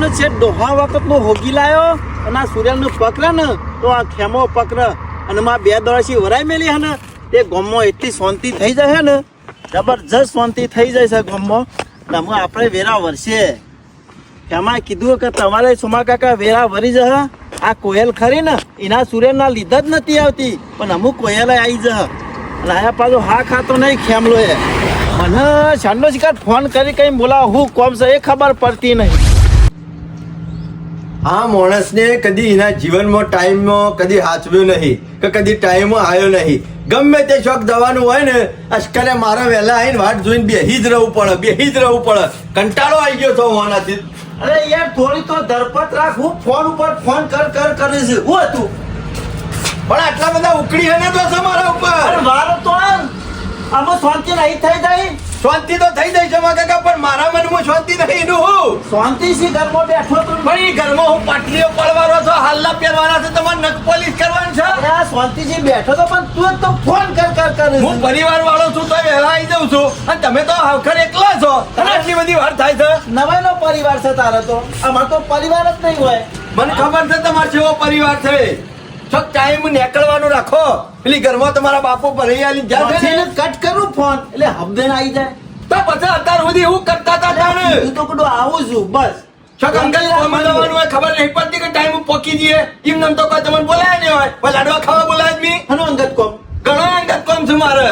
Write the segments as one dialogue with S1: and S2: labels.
S1: ને છે ડોહા વખત નો હોગી લાયો અને આ સૂર્ય નું પકડે ને તો આ ખેમો પકડે અને માં 2 દોડસી વરાઈ મેલી હે ને તે ગામમાં એટલી શાંતિ થઈ જાય ને જબરજસ્ત શાંતિ થઈ જાય છે ગામમાં. તમે આપણે વેરા વરસે એમાં કીધું કે તમારે સુમા કાકા વેરા વરી જશે. આ કોયલ ખરી ને એના સૂર્યના લીધા જ નથી આવતી પણ અમુક કોયલ આવી જશે અને આયા પાછો હા ખાતો નહીં ખેમલો એ મને શાંડો શિકાર ફોન કરી કઈ બોલાવ હું કોમ છે એ ખબર પડતી નહીં.
S2: આ માણસને કદી એના જીવનમાં ટાઈમમાં કદી હાચવ્યું નહીં કે કદી ટાઈમમાં આવ્યો નહીં. ગમે તે શોખ દવાનું હોય ને અશ્કરે મારા વહેલા આવીને વાટ જોઈને બેહી જ રહેવું પડે. કંટાળો આવી ગયો તો હોવાનાથી.
S1: અરે યાર થોડી તો ધરપત રાખ. હું ફોન ઉપર ફોન કર કરીશ. હું હતું
S2: પણ આટલા બધા ઉકળી હે ને તો છે મારા ઉપર.
S1: મારો તો આમાં શાંતિ નહીં થઈ જાય.
S2: શાંતિ તો થઈ જાય છે કાકા પણ મારા મનમાં શાંતિ નહીં. એનું હું
S1: શાંતિ સી ઘરમાં બેઠો તો
S2: પણ એ ઘરમાં હું પાટલીઓ પડવાનો છો, હાલના પહેરવાના છે, તમારે નખ પોલીસ કરવાનું છે.
S1: શાંતિથી બેઠો તો પણ તું તો ફોન કર
S2: હું પરિવાર વાળો છું તો વહેલા આવી જાઉં છું અને તમે તો હવખર એકલા છો અને આટલી બધી વાર થાય છે.
S1: નવાઈનો પરિવાર છે તારો તો. અમાર તો પરિવાર જ નહીં હોય.
S2: મને ખબર છે તમારો જેવો પરિવાર છે. છોક ટાઈમ નીકળવાનું રાખો. પેલી ઘરમાં તમારા બાપુ ભરાઈ આલી જાય છે ને
S1: કટ કરું ફોન એટલે હબદેન આવી જાય
S2: તો પછી અત્યાર સુધી એવું કરતા હતા તાણે.
S1: તું તો કડો આવું છું બસ.
S2: છોક અંકલ કોમવાનું હોય ખબર નહીં પડતી કે ટાઈમ પોકી જઈએ. એમ નામ તો કોઈ તમને બોલાય નહીં હોય પણ લાડવા ખાવા બોલાય જ મી.
S1: હનો અંગત કોમ
S2: ઘણો અંગત કોમ છે મારે.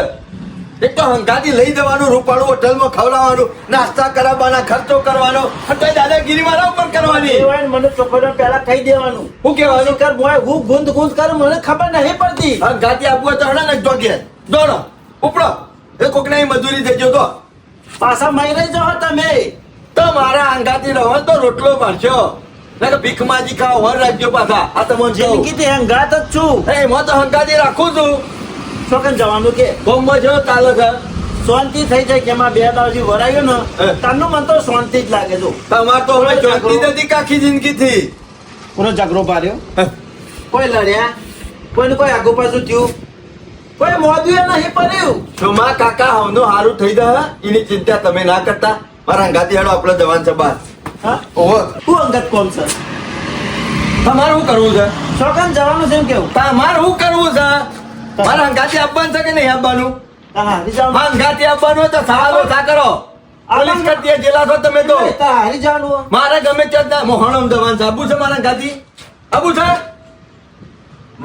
S2: એક તો હંગાથી લઈ જવાનું, રૂપાળું હોટલમાં ખવડાવવાનું, નાસ્તા કરાવવાના, ખર્ચો કરવાનો, અને દાદાગીરી મારા ઉપર કરવાની.
S1: મને ચોખવટ પહેલા કહી દેવાનું.
S2: શું કહેવાનું?
S1: કર મોય હું ગુંદ કર મને ખબર નહીં પડતી.
S2: હંગાથી આપવું હોય તો હણા ને જોગે દોડો ઉપડો એ કોકના મજૂરી દેજો તો
S1: પાછા મહિને જાઓ તમે
S2: તો મારા અંગાથી રહો તો રોટલો મારશો ને કે ભીખ માજી ખાઓ વર રાખજો પાછા. આ તમને
S1: જિંદગીથી હંગાત જ છું.
S2: એમાં તો હંગાથી રાખું છું.
S1: છોકન જવાનું કે
S2: ગોમમાં જો ચાલે છે
S1: શાંતિ થઈ જાય કે એમાં 2 દાવથી વરાયો ને તારનું મન તો શાંતિ જ લાગે છે.
S2: તમાર તો હવે શાંતિ નથી આખી જિંદગીથી.
S1: પૂરો ઝઘડો પાડ્યો, કોઈ લડ્યા, કોઈને કોઈ આગુ પાછું થયું, કોઈ મોદુએ નહીં પડ્યું.
S2: સુમા કાકા હવનું હારું થઈ જાય એની ચિંતા તમે ના કરતા. મારા અંગાથી હેડો આપણે જવાન છે બહાર.
S1: હા
S2: ઓહો
S1: તું અંગત કોમ છે.
S2: તમારે શું કરવું છે?
S1: છોકન જવાનું છે એમ કેવું.
S2: તમારે શું કરવું છે? મારા અંગાથી આપવાનું છે કે નહીં આપવાનું?
S1: હારી જવાનું.
S2: અંગાથી આપવાનું હોય તો સવાલ ઓછા કરો. પોલીસ કરતી જેલા છો તમે તો.
S1: હારી જવાનું.
S2: મારે ગમે ત્યાં મોહણમ જવાન છે. આબુ છે મારા અંગાથી? આબુ છે?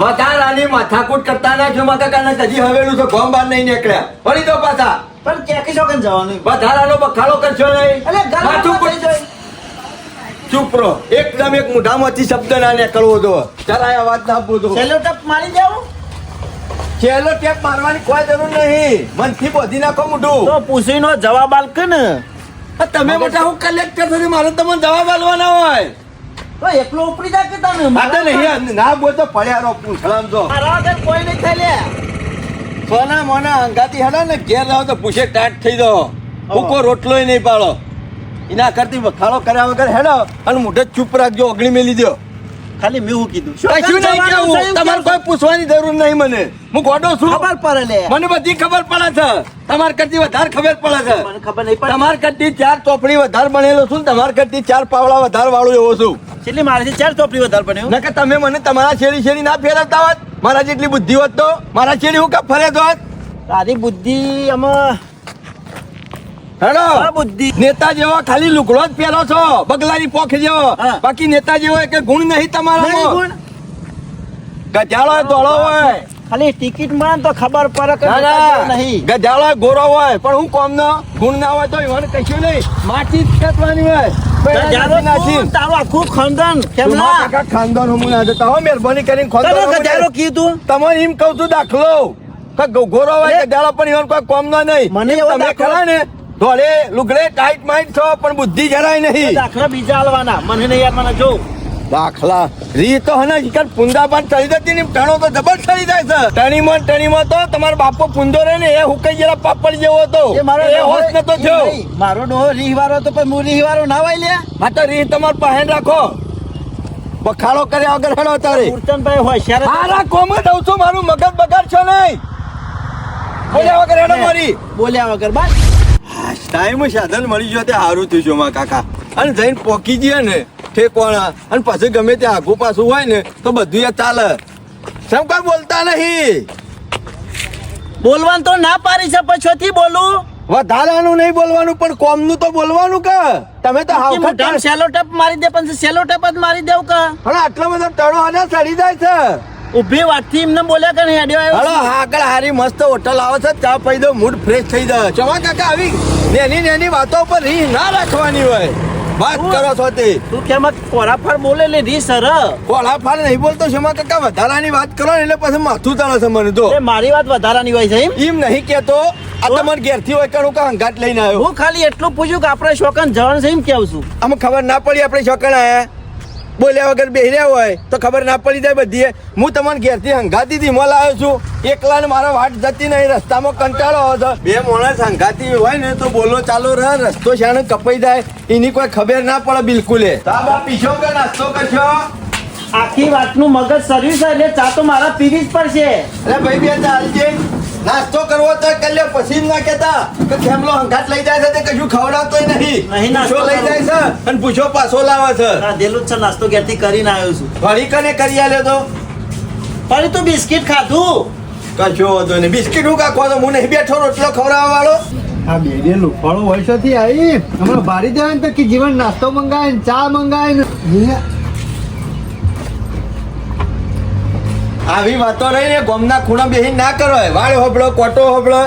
S2: વધારાની માથાકૂટ કરતા ના છો માતા કાના કદી હવેલું છે ગોમ બહાર નહીં નીકળ્યા. વળી દો પાછા.
S1: પણ ક્યાંથી છોકન જવાનું.
S2: વધારાનો બખાડો કરશો નહીં.
S1: એટલે
S2: માથું
S1: ગરમ થઈ જાય.
S2: ચૂપ રહો. એકદમ એક મોઢામાંથી શબ્દ ના નીકળવો દો. જરાય અવાજ ના બોલો.
S1: સેલો ટપ મારી જાવ
S2: ચેલો ટેપ મારવાની કોઈ જરૂર નહીં. મનથી બોધી નાખો મોઢું.
S1: તો પૂછીનો જવાબ આલ કે ને.
S2: તમે મોટા હું કલેક્ટર છો મારે તમને જવાબ આલવાના હોય.
S1: તો એકલો ઉપડી જા કે તને
S2: મારે નહીં ના બોલતો પડ્યા રહો પૂછડામ તો.
S1: મારા વગર કોઈ નહીં થાય લે.
S2: સોના મોના અંગાતી હેડો ને ઘેર રહો તો પૂછે ટાટ થઈ દો. ભૂકો રોટલોય નહીં પાડો. એના કરતી વખાડો કર્યા વગર હેડો અને મોઢે ચૂપ રાખજો. ઓગળી મેલી દો.
S1: ખાલી મેં હું કીધું
S2: કશું નહીં કેવું. તમારે કોઈ પૂછવાની જરૂર નહીં મને. હું ગોડો છું.
S1: ખબર પડે લે.
S2: મને બધી ખબર પડે છે. તમાર કરતી વધારે ખબર પડે છે.
S1: મને ખબર નહીં પડે.
S2: તમાર કરતી 4 ચોપડી વધારે બનેલો છું. તમાર કરતી 4 પાવડા વધારે વાળું એવો છું.
S1: કેટલી મારાથી 4 ચોપડી વધારે બન્યો.
S2: નકે તમે મને તમારા છેડી ના ફેરવતા હોત. મારા જેટલી બુદ્ધિ હોત તો મારા છેડી હું કાપ ફરે હોત.
S1: તારી બુદ્ધિ આમાં
S2: હેડો
S1: બુદ્ધિ
S2: નેતા જેવો ખાલી લુગડો જ પહેરો છો બગલાની પોખ જેવો.
S1: હા.
S2: બાકી નેતા જેવો એક ગુણ નહીં
S1: નહીં
S2: તમારા.
S1: ગુણ.
S2: ગજાળો ધોળો હોય.
S1: ખાલી ટિકિટ મળે ને તો ખબર પડે કે
S2: ના,
S1: નેતા
S2: ના.
S1: જેવો નહીં.
S2: ગજાળો ગોરો હોય પણ હું કોમ નો ગુણ ના હોય તો ઈવન કશું નહીં. માટી જ ખેતવાની હોય.
S1: ગજારો તું, તારું આખું ખાનદાન કેમ
S2: તમારા
S1: ના
S2: કાકા ખાનદાન હું ના જતા હો. મહેરબાની કરીને
S1: તને
S2: ખોદો
S1: ગજારો કીધું.
S2: તમને એમ કહું છું દાખલો કે ગોરો હોય કે ગજાળો પણ ઈવન કોઈ કોમ ના નહીં.
S1: મને એવો
S2: તમે
S1: દાખલો-
S2: ખરા ને ધોળે લુગડે ટાઈટ માઇટ છો પણ બુદ્ધિ જરાય નહીં.
S1: દાખલા બીજા આલવાના મને નહીં યાર મને જો
S2: દાખલા રી તો હને શિકાર પુંદા પણ ચડી જતી ને ટણો તો જબર ચડી જાય છે. ટણીમાં તો તમારો બાપો પુંદો રે ને એ હુકાઈ ગયેલા પાપડ જેવો હતો.
S1: એ મારો
S2: એ હોશ નતો થયો.
S1: નહીં, મારો ડોહો રીહવારો તો પણ હું રીહવારો ના વાય લ્યા.
S2: હા તો રી તમાર પહેન રાખો. બખાડો કર્યા વગર હેડો તારે.
S1: મૂર્તનભાઈ હોશિયાર હતા.
S2: હારા કોમ દઉં છું મારું મગજ બગાડશો નહીં. બોલ્યા વગર હેડો મારી.
S1: બોલ્યા વગર બસ
S2: ટાઈમ સાધન મળી ગયો તે સારું થયું છે મારા કાકા. અને જઈને પોકી જઈએ ને ઠેકોણા અને પછી ગમે તે આગુ પાછું હોય ને તો બધું એ ચાલે. સમ કોઈ બોલતા નહીં.
S1: બોલવાનું તો ના પાડી છે, પછીથી બોલું.
S2: વધારાનું નહીં બોલવાનું પણ કોમનું તો બોલવાનું કે તમે તો હાવ
S1: મોઢામાં સેલો ટેપ મારી દે, પણ સેલો ટેપ જ મારી દેવ કે
S2: પણ આટલો બધો ટણો અને સડી જાય છે.
S1: ઉભી વાતથી એમને બોલ્યા કે નહીં હેડ્યો
S2: હલો
S1: આવ્યો
S2: આગળ હારી મસ્ત હોટલ આવે છે, ચા પી દો, મૂડ ફ્રેશ થઈ જાય. ચમા કાકા આવી નેની નેની વાતો પર રી ના રાખવાની હોય. વાત કરો છો તે
S1: તું કેમ કોરાફાર બોલે લે રી સર
S2: કોળા ફાર નહીં બોલતો શમા કાકા, વધારાની વાત કરો ને એટલે પછી માથું તળે છે મને તો.
S1: મારી વાત વધારાની હોય છે એમ
S2: એમ નહીં કેતો, આ તમારે ઘેરથી હોય કે હું હંગાટ લઈને આવ્યો.
S1: હું ખાલી એટલું પૂછ્યું કે આપણે શોકન જવાનું છે એમ કેવું છું.
S2: આમાં ખબર ના પડી આપણે શોકણ આયા, બોલ્યા વગર બેહી રહ્યા હોય તો ખબર ના પડી જાય બધી. હું તમારે ઘેરથી હંગાતી થી મોલ આવ્યો છું, એકલા ને મારા વાટ જતી નહીં, રસ્તામાં કંટાળો આવે છે. બે માણસ હંગાતી હોય ને તો બોલો ચાલો રહે, રસ્તો શાણે કપાઈ જાય એની કોઈ ખબર ના પડે બિલકુલ. પીછો કે નાસ્તો કરશો?
S1: આખી વાતનું મગજ સર્વિસ એટલે ચા તો મારા પીવી જ પડશે.
S2: અરે ભાઈ બે ચાલજે, નાસ્તો કરવો તો કરી લે, પછી જ ના કેતા કે ખેમલો હંગાત લઈ જાય છે તે કશું ખવડાવતોય નહીં.
S1: નહીં નાસ્તો
S2: પૂછો લઈ જાય છે અને પૂછો પાછો લાવે છે.
S1: ખાધેલું જ છે, નાસ્તો ઘેરથી કરીને આવ્યો છું.
S2: ફરી કને કરી આલ્યો તો
S1: ફરી તું બિસ્કિટ ખાધું?
S2: કશો વાંધો નહીં, બિસ્કિટ હું કાખો તો હું નહીં બેઠો રોટલો ખવડાવવા વાળો.
S3: આ બે લુફાળો વર્ષોથી આવી હમણાં ભારી દેવાય ને તો કે જીવન નાસ્તો મંગાવે ને ચા મંગાવે ને
S2: આવી વાતો રહી ને ગોમના ખૂણા બેહી ના કરો. વાળ હોબળો, કોટો હોબળો,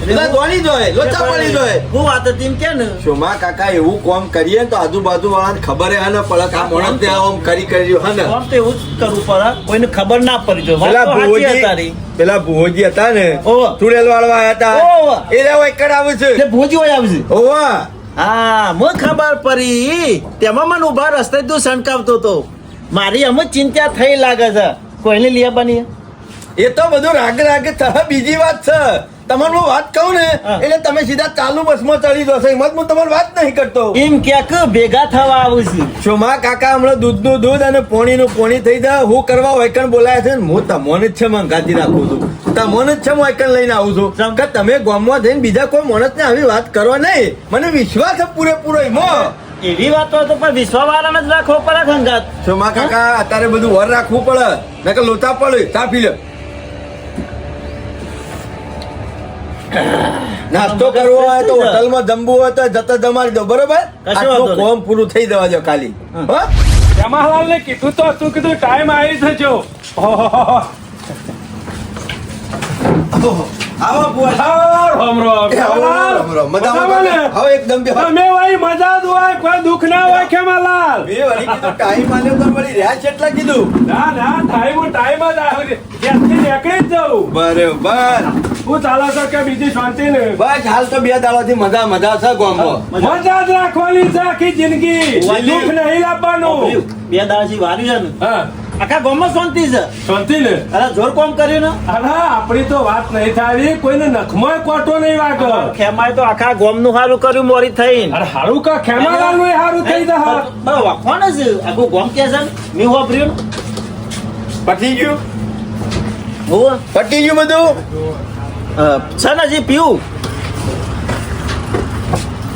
S2: બધા દોડી જોય, લોચા પડી જોય.
S1: હું વાત હતી એમ કે ને
S2: શોમા કાકા એવું કોમ કરીએ ને તો આજુબાજુ વાળાને ખબર હે ને પડે કે આ મોણસ તે આમ કરી કર્યું હે ને.
S1: આમ તો એવું જ કરવું પડે, કોઈને ખબર ના પડી જો. વાત
S2: પેલા
S1: તો સાચી
S2: ભુવોજી
S1: તારી.
S2: પેલા ભુવોજી હતા ને
S1: ઓવા.
S2: ચુડેલ વાળવા આયા હતા,
S1: ઓવા.
S2: એ રહ્યો એકડ આવે છે.
S1: એટલે ભુજી હોય આવશે.
S2: ઓવા
S1: હા મને ખબર પડી, તેમાં મને ઉભા રસ્તે તું સણકાવતો હતો. મારી અમુક ચિંતા થઈ લાગે છે, કોઈને લીયા બની.
S2: એ તો બધું રાગ રાગ થશે. બીજી વાત છે તમારે હું વાત કહું ને
S1: હા.
S2: એટલે તમે સીધા ચાલુ બસમાં ચડી જશો. એમાં હું તમારી વાત નહીં કરતો.
S1: એમ ક્યાંક ભેગા થવા આવું છું.
S2: શોમા કાકા હમણાં દૂધનું દૂધ અને પોણીનું પોણી થઈ જાય. હું કરવા વૈકણ બોલાય છે ને હું તમને જ છે મંગાતી રાખું છું, તમને જ છે હું વૈકણ લઈને આવું છું કે તમે ગામમાં જઈને બીજા કોઈ માણસને આવી વાત કરો નહીં. મને વિશ્વાસ છે પૂરેપૂરો એમાં.
S1: એવી વાતો તો પણ વિશ્વાવાળાને જ રાખવો પડે ખંગાત.
S2: શોમા કાકા અત્યારે બધું વર રાખવું પડે, નકર લોચા પડે. ચા પી લે. નાસ્તો કરવો હોય તો હોટલમાં જમવું હોય તો જતા જમાડી દો, બરોબર?
S1: કશો વાંધો
S2: આટલું
S1: નહીં.
S2: કોમ પૂરું થઈ જવા દો ખાલી. હા?
S4: જમાલાલ ને કીધું તો તું કીધું ટાઈમ આવી જજો.
S2: આવો બુઆ.
S4: રામ રામ.
S2: એ આવો, રામ રામ. મજામાં ને? આવો એકદમ બેહો.
S4: તમે ભાઈ મજા જ હોય, કોઈ દુઃખ ના હોય ખેમાલાલ.
S2: બે વળી કીધું ટાઈમ આલ્યો તો વળી રહ્યા છે એટલા કીધું.
S4: ના ના ટાઈમ જ આવ્યો. ત્યાંથી નીકળી જ જાઉં.
S2: બરોબર.
S4: હું ચાલો છો કે બીજી શાંતિ ને
S2: બસ હાલ તો 2 દાડાથી મજા છે ગામમાં.
S4: મજા જ રાખવાની છે આખી જિંદગી.
S1: વાલી.
S4: દુઃખ નહીં લાવવાનું.
S1: બે દાડાથી વાર્યું છે ને,
S4: હા
S1: આખા ગામમાં શાંતિ છે.
S4: શાંતિ ને.
S1: અરે જોર કોમ કર્યું ને,
S4: અરે આપણી તો વાત નહીં થાવી, કોઈને નખમાં કોટો નહીં વાગે.
S1: ખેમાય તો આખા ગામનું સારું કર્યું મોરી થઈને.
S4: અરે હારું કા ખેમાલાલ નું હારું થઈ જાય.
S1: બરાબર કોણ છે આખું ગામ કે છે ને? મેં વાપર્યું
S2: પતી ગયું?
S1: ને હું
S2: પતી ગયું બધું?
S1: છે ને હજી પીવું.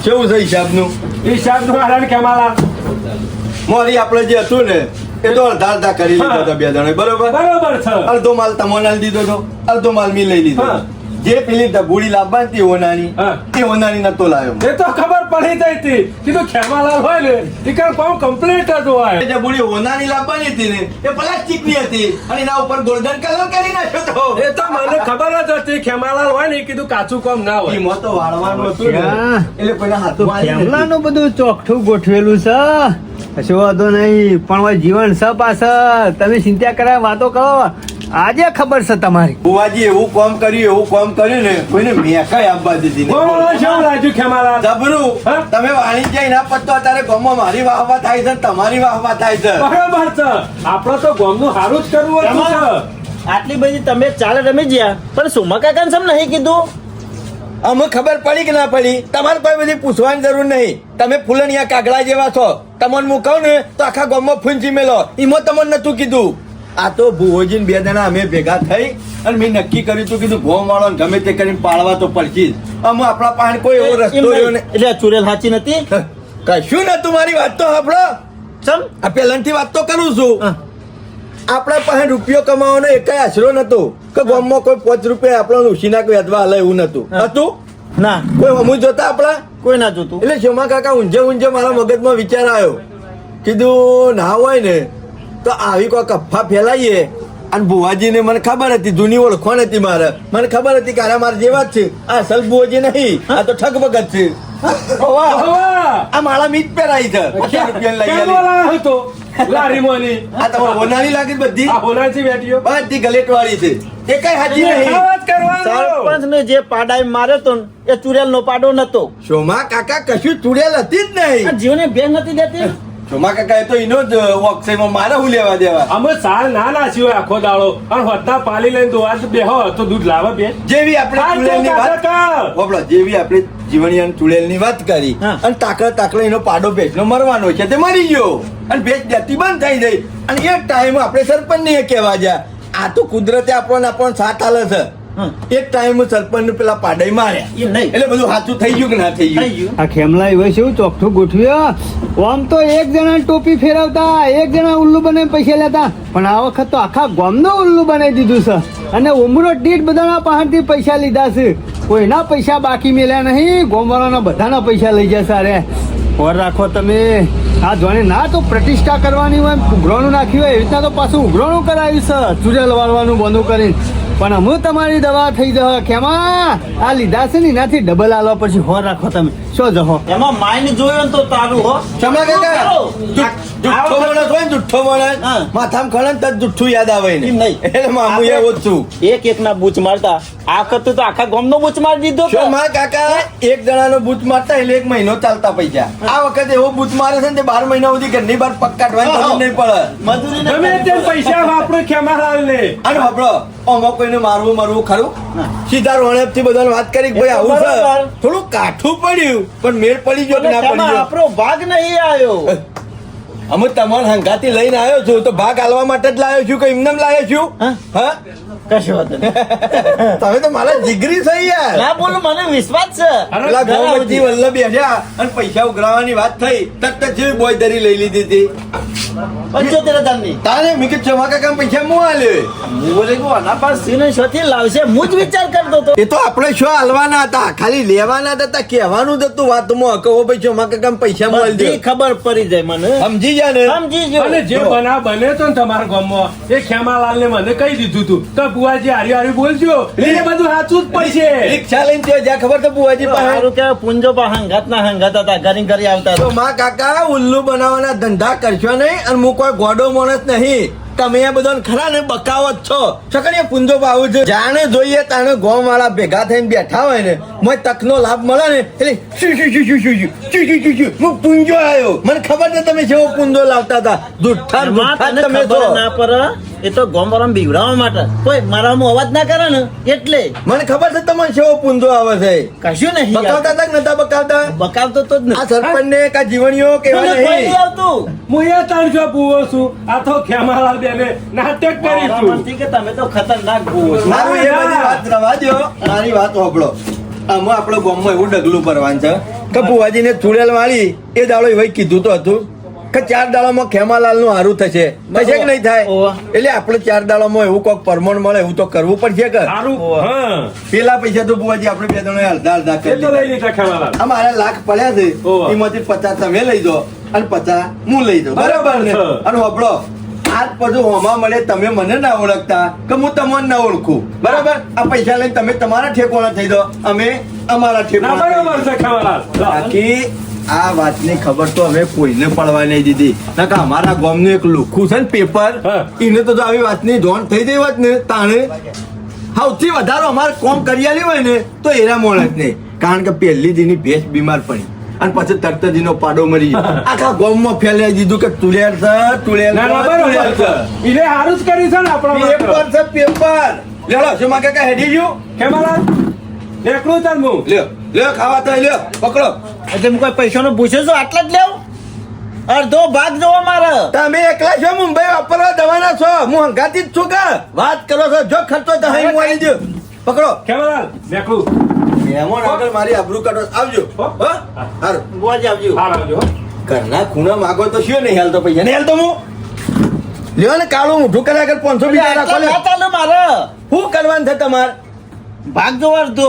S2: કેવું છે હિસાબનું?
S4: હિસાબ નું હારણ ખેમાલાલ.
S2: મોરી આપણે જે હતું ને એ તો અડધા કરી લીધો હતો 2 જણે, બરોબર?
S4: બરોબર છે.
S2: અડધો માલ તમને આલી દીધો હતો, અડધો માલ મેં લઈ લીધો.
S4: હા.
S2: જે પેલી ડબુડી લાવવાની હતી ઓનાની,
S4: હા.
S2: એ ઓનાની નતો લાવ્યો.
S4: એ તો ખબર પડી ગઈ હતી. કીધું ખેમાલાલ હોય ને એ કઈ કોમ કમ્પ્લીટ જ હોય.
S2: એ ડબુડી ઓનાની લાવવાની હતી ને એ પ્લાસ્ટિકની હતી અને એના ઉપર ગોલ્ડન કલર કરી નાખ્યો તો.
S4: એ તો મને ખબર જ હતી ખેમાલાલ હોય ને એ કીધું કાચું કોમ ના હોય.
S2: એમાં તો વાળવાનું હતું ને
S3: ક્યાં?
S2: એટલે કોઈના હાથમાં આવી નથી.
S3: ખેમલાનું બધું ચોખ્ઠું ગોઠવેલું છે, કશો વાંધો નહીં. પણ હવે જીવન છે પાછળ, તમે ચિંતા કરાય વાતો કરો. આજે ખબર છે તમારી.
S2: બુવાજી એવું કામ કર્યું ને કોઈને મેકાય આપવા દીધી નહીં.
S4: બોલો શું લાગ્યું ખેમાલાલ?
S2: જબરું.
S4: હા?
S2: તમે વાણિજ્ય ના પત્તો અત્યારે ગામમાં મારી વાહવા થાય છે, તમારી વાહવા થાય છે.
S4: બરોબર છે. આપડે તો ગામનું સારું જ કરવું હતું છે.
S1: આટલી બધી તમે ચાલ રમી ગયા, પણ સોમા કાકાને સમ નહીં કીધું?
S2: અમને ખબર પડી કે ના પડી તમારે કોઈ બધી પૂછવાની જરૂર નહીં. તમે ફૂલણિયા કાગડા જેવા છો. તમને હું કહું ને તો આખા ગામમાં ફૂંચી મેલો. એમાં તમને નતું કીધું. આ તો ભુવોજી 2 જણા અમે ભેગા થઈ અને મેં નક્કી કર્યું હતું, કીધું ગોમ વાળો ગમે તે કરીને પાળવા તો પડશે જ. અમે આપણા પાસે કોઈ એવો રસ્તો રહ્યો ને
S1: એટલે ચુડેલ સાચી નથી.
S2: કશું નતું. મારી વાત તો સાંભળો.
S1: ચમ
S2: આ પહેલાંથી વાત તો કરું છું
S1: હા.
S2: આપણા પાસે રૂપિયો કમાવાનો એકાય આશરો નતો કે ગામમાં કોઈ 5 રૂપિયા આપણને ઉછીના વેચવા હલે એવું નતું
S1: હા.
S2: હતું
S1: ના
S2: કોઈ અમુક જોતા આપણા
S1: કોઈ ના જોતું
S2: એટલે શોમા કાકા ઊંઝે મારા મગજમાં વિચાર આવ્યો કીધું ના હોય ને તો આવી કોઈ કફા ફેલાઈએ અને ભુવાજીને મને ખબર હતી જૂની ઓળખોણ હતી મારે મને ખબર હતી કે આ મારા જેવા જ છે આ અસલ ભુવાજી નહીં આ તો ઠગ ભગત છે વાહ.
S4: વાહ!
S2: આ મારા મીટ પહેરાઈ છે 50 રૂપિયાની લઈ
S4: કેમ
S2: આલી.
S4: બોલાયો હતો લારીમાંની?
S2: આ તમારે હોનારી લાગી બધી
S4: આ હોનારથી બેઠીઓ?
S2: બધી ગલેટ વાળી છે એ કઈ હાજી
S4: તમે
S2: નહીં
S4: આવા જ કરવાનો.
S1: સરપંચ ને જે પાડાઈ માર્યો તો ને, એ ચુડેલ નો પાડો નતો
S2: શોમા કાકા કશું ચૂડેલ હતી જ નહીં
S1: આ જીવને ભેગ નથી દેતી
S2: શોમા કાકા એ તો એનો જ ઓક્સાઇડમાં મારે હું લેવા દેવા
S4: અમે સાર ના નાસી હોય આખો દાડો અને હોતા પાલી લઈને દોવા જ બેહો તો દૂધ લાવે બે
S2: જેવી આપણે
S4: હા,
S2: ચૂડેલની
S4: તો
S2: વાત
S4: કાકા.
S2: બોલો જેવી આપણે જીવણિયાની ચૂડેલની વાત કરી
S1: હા.
S2: અને તાકડે એનો પાડો ભેંસનો મરવાનો છે તે મરી ગયો અને ભેંસ જતી બંધ થઈ ગઈ અને એ ટાઈમ આપણે સરપંચ ને કહેવા જા આ તો કુદરતે આપણને સાથ આલે છે
S1: હા.
S2: એક ટાઈમ સરપંચ ને પેલા પાડાઈ માર્યા
S1: એ નહીં
S2: એટલે બધું સાચું થઈ ગયું કે ના થઈ
S1: થઈ
S2: ગયું
S1: ગયું
S3: આ ખેમલા એવો છે એવું ચોખ્ઠું ગોઠવ્યો આમ તો એક જણા ટોપી ફેરવતા એક જણા ઉલ્લુ બને પૈસા લેતા પણ આ વખત તો આખા ગામનો ઉલ્લુ બનાવી દીધું છે અને ઉમરો દીઠ બધાના પાસેથી પૈસા લીધા છે કોઈના પૈસા બાકી મેલ્યા નહીં ગામવાળાના બધાના પૈસા લઈ જશે અરે ઓર રાખો તમે આ જોને ના તો પ્રતિષ્ઠા કરવાની હોય ઉઘરાણું નાખ્યું હોય એવી રીતના તો પાછું ઉઘરાણું કરાવ્યું છે ચૂડેલ વાળવાનું બંધ કરીને પણ હું તમારી દવા થઈ જશે કેમાં આ લીધા છે ને એનાથી ડબલ આલવા પછી હોર રાખો તમે શું જહો
S1: એમાં માઇન્ડ જોયો ને તો તારું હો
S2: શોમા કાકા જુઠ્ઠો માણસ હોય ને જુઠ્ઠો માણસ
S1: હા.
S2: માથામાં ખણે ને તરત જુઠ્ઠું યાદ આવે ને
S1: એમ નહીં.
S2: એટલે મામું એવો જ છું
S1: એક એક ના બૂચ મારતા આ વખત તો આખા ગામનો બૂચ મારી દીધો કે?
S2: શોમા કાકા એક જણાનો બૂથ મારતા એટલે 1 મહિનો ચાલતા પૈસા આ વખતે એવો બૂથ મારે છે ને તે 12 મહિના સુધી ઘરની બહાર પગ કાઢવાની જરૂર નહીં પડે
S1: મજૂરી ને
S4: ગમે તેમ પૈસા વાપરો ખેમાલાલ ને
S2: અને બાપડો આમાં કોઈને મારવું મરવું ખરું સીધા રોણેપ થી બધાને વાત કરી કે ભાઈ આવું છે
S1: બરાબર.
S2: થોડું કાઠું પડ્યું પણ મેળ પડી ગયો કે ના પડી
S1: તેમાં
S2: ગયો
S1: આપણો ભાગ નહીં આવ્યો
S2: અમે તમારા હંગાથી લઈને આવ્યો છું તો ભાગ આલવા માટે જ લાવ્યો છું કે એમને લાવ્યો છું
S1: હા?
S2: હા
S1: કશો વાંધો નહીં.
S2: તમે તો મારા જીગરી છે યાર
S1: ના બોલો મને વિશ્વાસ છે
S4: અરે
S2: પેલા
S1: ઘણા
S2: ગૌમતી
S1: બધી.
S2: વલ્લભ બેઠા અને પૈસા ઉઘરાવાની વાત થઈ તરત જ જેવી બોયદરી લઈ લીધી હતી
S1: 75,000 ની
S2: તારે મેં કે ચમા કાકા પૈસા હું આલ્યો
S1: હું બોલે કે આના પાસે સીને શોથી લાવશે હું જ વિચાર કરતો હતો
S2: એ તો આપણે શું હાલવાના હતા ખાલી લેવાના જ હતા કહેવાનું જ હતું વાતમાં કહો ભાઈ ચમા કાકા પૈસા મોલ દે
S1: બધી ખબર પડી જાય મને
S2: સમજી જા ને
S1: સમજી ગયો
S4: અને જે બનાવ બને તો ને તમારા ગામમાં એ ખેમાલાલ ને મને કહી દીધું તું તો બુઆજી હારી હારી બોલજો એ બધું સાચું જ પડશે
S2: રિક્ષા લઈને ત્યાં જ્યાં ખબર તો બુવાજી પાસે
S1: સારું કે પુંજો પા હંગાત ના હંગાત હતા ઘરી ઘરી આવતા
S2: તો માં કાકા ઉલ્લુ બનાવવાના ધંધા કરશો નહીં અને હું કોઈ ગોડો માણસ નહીં તમે આ બધા ખરા ને બકાવત છો છકડીએ પુંજો પાવું છે જાણે જોઈએ તાણે ગોમ વાળા ભેગા થઈને બેઠા હોય ને મને તકનો લાભ મળે ને એટલે શું શું શું શું શું શું શું શું શું શું હું પુંજો આવ્યો મને ખબર છે તમે કેવો પુંજો લાવતા હતા જુઠ્ઠા
S1: એમાં
S2: જુઠ્ઠા
S1: તને
S2: તમે છો
S1: ખબર ના પડે એ તો ગોમવાળાને બીવડાવવા માટે કોઈ મારામાં અવાજ ના કરે ને એટલે
S2: મને ખબર છે તમારે કેવો પુંજો આવે છે
S1: કશું નહીં
S2: બકાવતા હતા કે નતા બકાવતા
S1: બકાવતો તો જ
S2: આ
S1: ને
S2: સરપંચ ને કા જીવણીઓ કેવા
S1: મને કોઈ
S2: નહીં
S1: નહીં આવતું
S4: હું એ ત્રણસો બુઓ છું આ તો ખેમાલાલ બેને નાટક કરીશું
S1: મારામાંથી કે તમે તો ખતરનાક ભૂવો છો.
S2: મારું એ બધી વાત રવા દ્યો મારી વાત હોભળો આમાં આપણો ગામમાં એવું ડગલું ભરવાનું છે કે ભુવાજીને ચૂડેલ વાળી એ દાડો એવાય કીધું તો હતું કે 4 દાડામાં ખેમાલાલ નું હારું થશે થશે કે નહીં થાય
S1: ઓવા.
S2: એટલે આપણે 4 દાડામાં એવું કોઈક પરમણ મળે એવું તો કરવું પડશે કે
S4: સારું હા
S2: પેલા પૈસા તો ભુવાજી આપણે બે જણા અડધા અડધા
S4: એ
S2: કરી
S4: તો લઈ
S2: લીધા.
S4: લીધા ખેમાલાલ
S2: આ મારા લાખ પડ્યા છે
S4: ઓવા.
S2: એમાંથી 50 તમે લઈ દો અને 50 હું લઈ દઉં બરાબર ને
S4: છે.
S2: અને હોભળો આજ બધું હોમાં મળે તમે મને ના ઓળખતા કે હું તમને ના ઓળખું બરાબર આ પૈસા લઈને તમે તમારા ઠેકોણા થઈ દો અમે અમારા
S4: ના
S2: ઠેકોણા
S4: બરોબર છે ખેમાલાલ
S2: બાકી આ વાતની ખબર તો હવે કોઈને પડવા નહીં દીધી નકા અમારા ગામનું એક લુખું છે ને પેપર
S4: હા.
S2: એને તો જો આવી વાતની જોણ થઈ જઈ હોત ને તાણે સૌથી વધારે અમારે કોમ કરિયાલી હોય ને તો એરા મોણસ નહીં કારણ કે પહેલી દીની ભેંસ બીમાર પડી અને પછી તરત જ એનો પાડો મરી ગયો આખા ગામમાં ફેલાઈ દીધું કે તુલેર છે તુલેર
S4: ના ના
S2: છે,
S4: બરોબર
S2: તુલેર
S4: છે
S2: છે.
S4: એને સારું જ કર્યું છે ને આપણા માટે.
S2: પેપર છે પેપર લેલો શું માં કાકા હેડી ગયું
S4: ખેમાલાલ એકલું તાર હું
S2: લ્યો લ્યો ખાવા તો લ્યો પકડો
S1: એટલે હું કોઈ પૈસાનો પૂછ્યો છું આટલા જ લેવું અડધો ભાગ જોવો મારે
S2: તમે એકલા છો મુંબઈ વાપરવા દવાના છો હું હંગાતી જ છું કે વાત કરો છો જો ખર્ચો તો હું આવી દઉં પકડો
S4: ખેમાલાલ એકલું
S2: મહેમાન આગળ મારી આબરૂ કાઢો આવજો
S4: હો?
S2: હો સારું
S1: બોજ આવજો
S4: હાલ આવજો હો.
S2: ઘરના ખૂણા માગો તો શું નહીં હાલતો પૈસા નહીં હાલતો હું લ્યો ને કાળું મોઢું કર્યા કર 500 બીજા રાખો લે.
S1: ના ચાલે મારે
S2: શું કરવાનું છે તમારે
S1: ભાગ જોવા દો.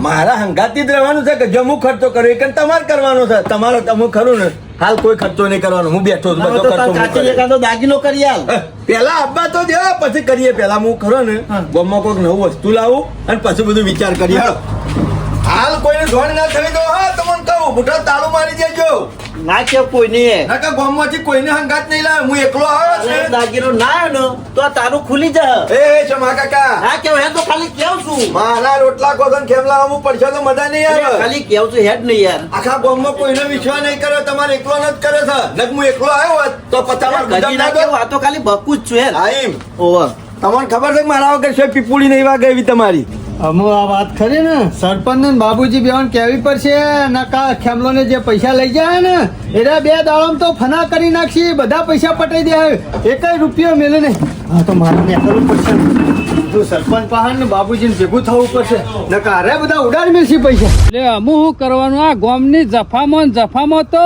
S2: મારા હંગાતી જ રહેવાનું છે કે જો હું ખર્ચો કર્યો એ તમારે કરવાનો છે તમારો તમે ખરું ને હાલ કોઈ ખર્ચો નહીં કરવાનો હું બેઠો છું બધો ખર્ચો હું
S1: કાચી
S2: કરીશ.
S1: એકાદો દાગીનો કરી આલ.
S2: પેલા અબ્બા તો દે પછી કરીએ પેલા હું ખરો ને ગામમાં કોઈક નવું વસ્તુ લાવું અને પછી બધું વિચાર કરીએ હાલો. હાલ કોઈને જોડ ના થઈ દો હા તમને કહું મોટા તાળું મારી દેજો
S1: ના કે કોઈ નહીં
S2: નકર ગામમાંથી કોઈને હંગાત નહીં લાવે હું એકલો આવ્યો છે
S1: દાગીનો ના આવ્યો ને તો આ તારું ખુલી જાય.
S2: એ શમા કાકા
S1: ના કેવું હે તો ખાલી કેવું છું
S2: મારા રોટલા કોદન ખેમલા હું પડશે તો મજા નહીં આવે
S1: ખાલી કેવું છું હેડ નહીં યાર.
S2: આખા ગામમાં કોઈને વિશ્વાસ નહીં કરે તમારે એકલો ન જ કરે છે નક હું એકલો આવ્યો હોત તો પચાસ
S1: ઘડી ના કેવું આ તો ખાલી બકુ જ છું યાર.
S2: આઈમ
S1: ઓવર
S2: તમને ખબર છે કે મારા વગર છે પીપુડી નહીં વાગે એવી તમારી
S3: અમુ આ વાત ખરી ને સરપંચ ને બાબુજી બેવાન કહેવી પડશે નકા ખેમલો ને જે પૈસા લઈ જાય ને એના 2 દાડમ તો ફના કરી નાખશી બધા પૈસા પટાઈ દે એકય રૂપિયો મેલે નહીં. હા તો મારે નીકળવું પડશે જો સરપંચ પહાડ ને બાબુજી ને ભેગું થવું પડશે નકા અરે બધા ઉડાડી મેળશે પૈસા.
S5: એટલે અમુ શું કરવાનું આ ગામની જફામાં તો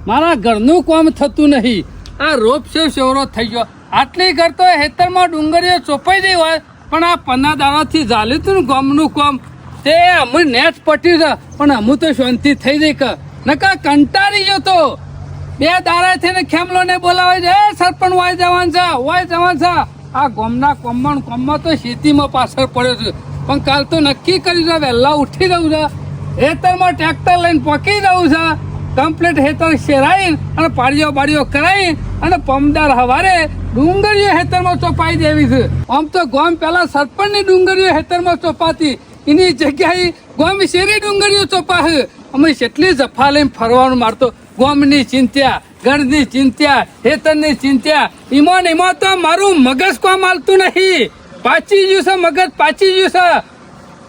S5: મારા ઘરનું કામ થતું નહીં. આ રોપ શેવરો થઈ ગયો આટલી કરતો હેતરમાં ડુંગળીઓ ચોપાઈ ગઈ હોય પણ આ 15 દાડાથી ચાલ્યું હતું ને ગામનું કામ તે અમુ નેટ પટ્યું છે પણ અમુ તો શાંતિ થઈ જઈ કે નકા કંટાળી ગયો તો 2 દાડા થઈને ખેમલો ને બોલાવે છે એ સરપંચ વાય જવાન છે આ ગામના કોમમાં તો ખેતીમાં પાછળ પડ્યો છે પણ કાલ તો નક્કી કર્યું છે વહેલા ઉઠી રહું છે હેતરમાં ટ્રેક્ટર લઈને પકી રહું છે કમ્પ્લીટ હેતર શેરાઈ અને પાડીઓ કરાઈ અને પમદાર હવારે ડુંગળીઓ હેતરમાં ચોપાઈ દેવી છે. આમ તો ગામ પેલા સરપંચની ડુંગળીઓ હેતરમાં ચોપાતી એની જગ્યાએ ગામ શેરી ડુંગળીઓ ચોપાશે. અમે કેટલી જફા લઈને ફરવાનું મારતો ગામની ચિંતા ઘરની ચિંતા હેતરની ચિંતા એમાં તો મારું મગજ કામ હાલતું નહીં. પાચી ગયું છે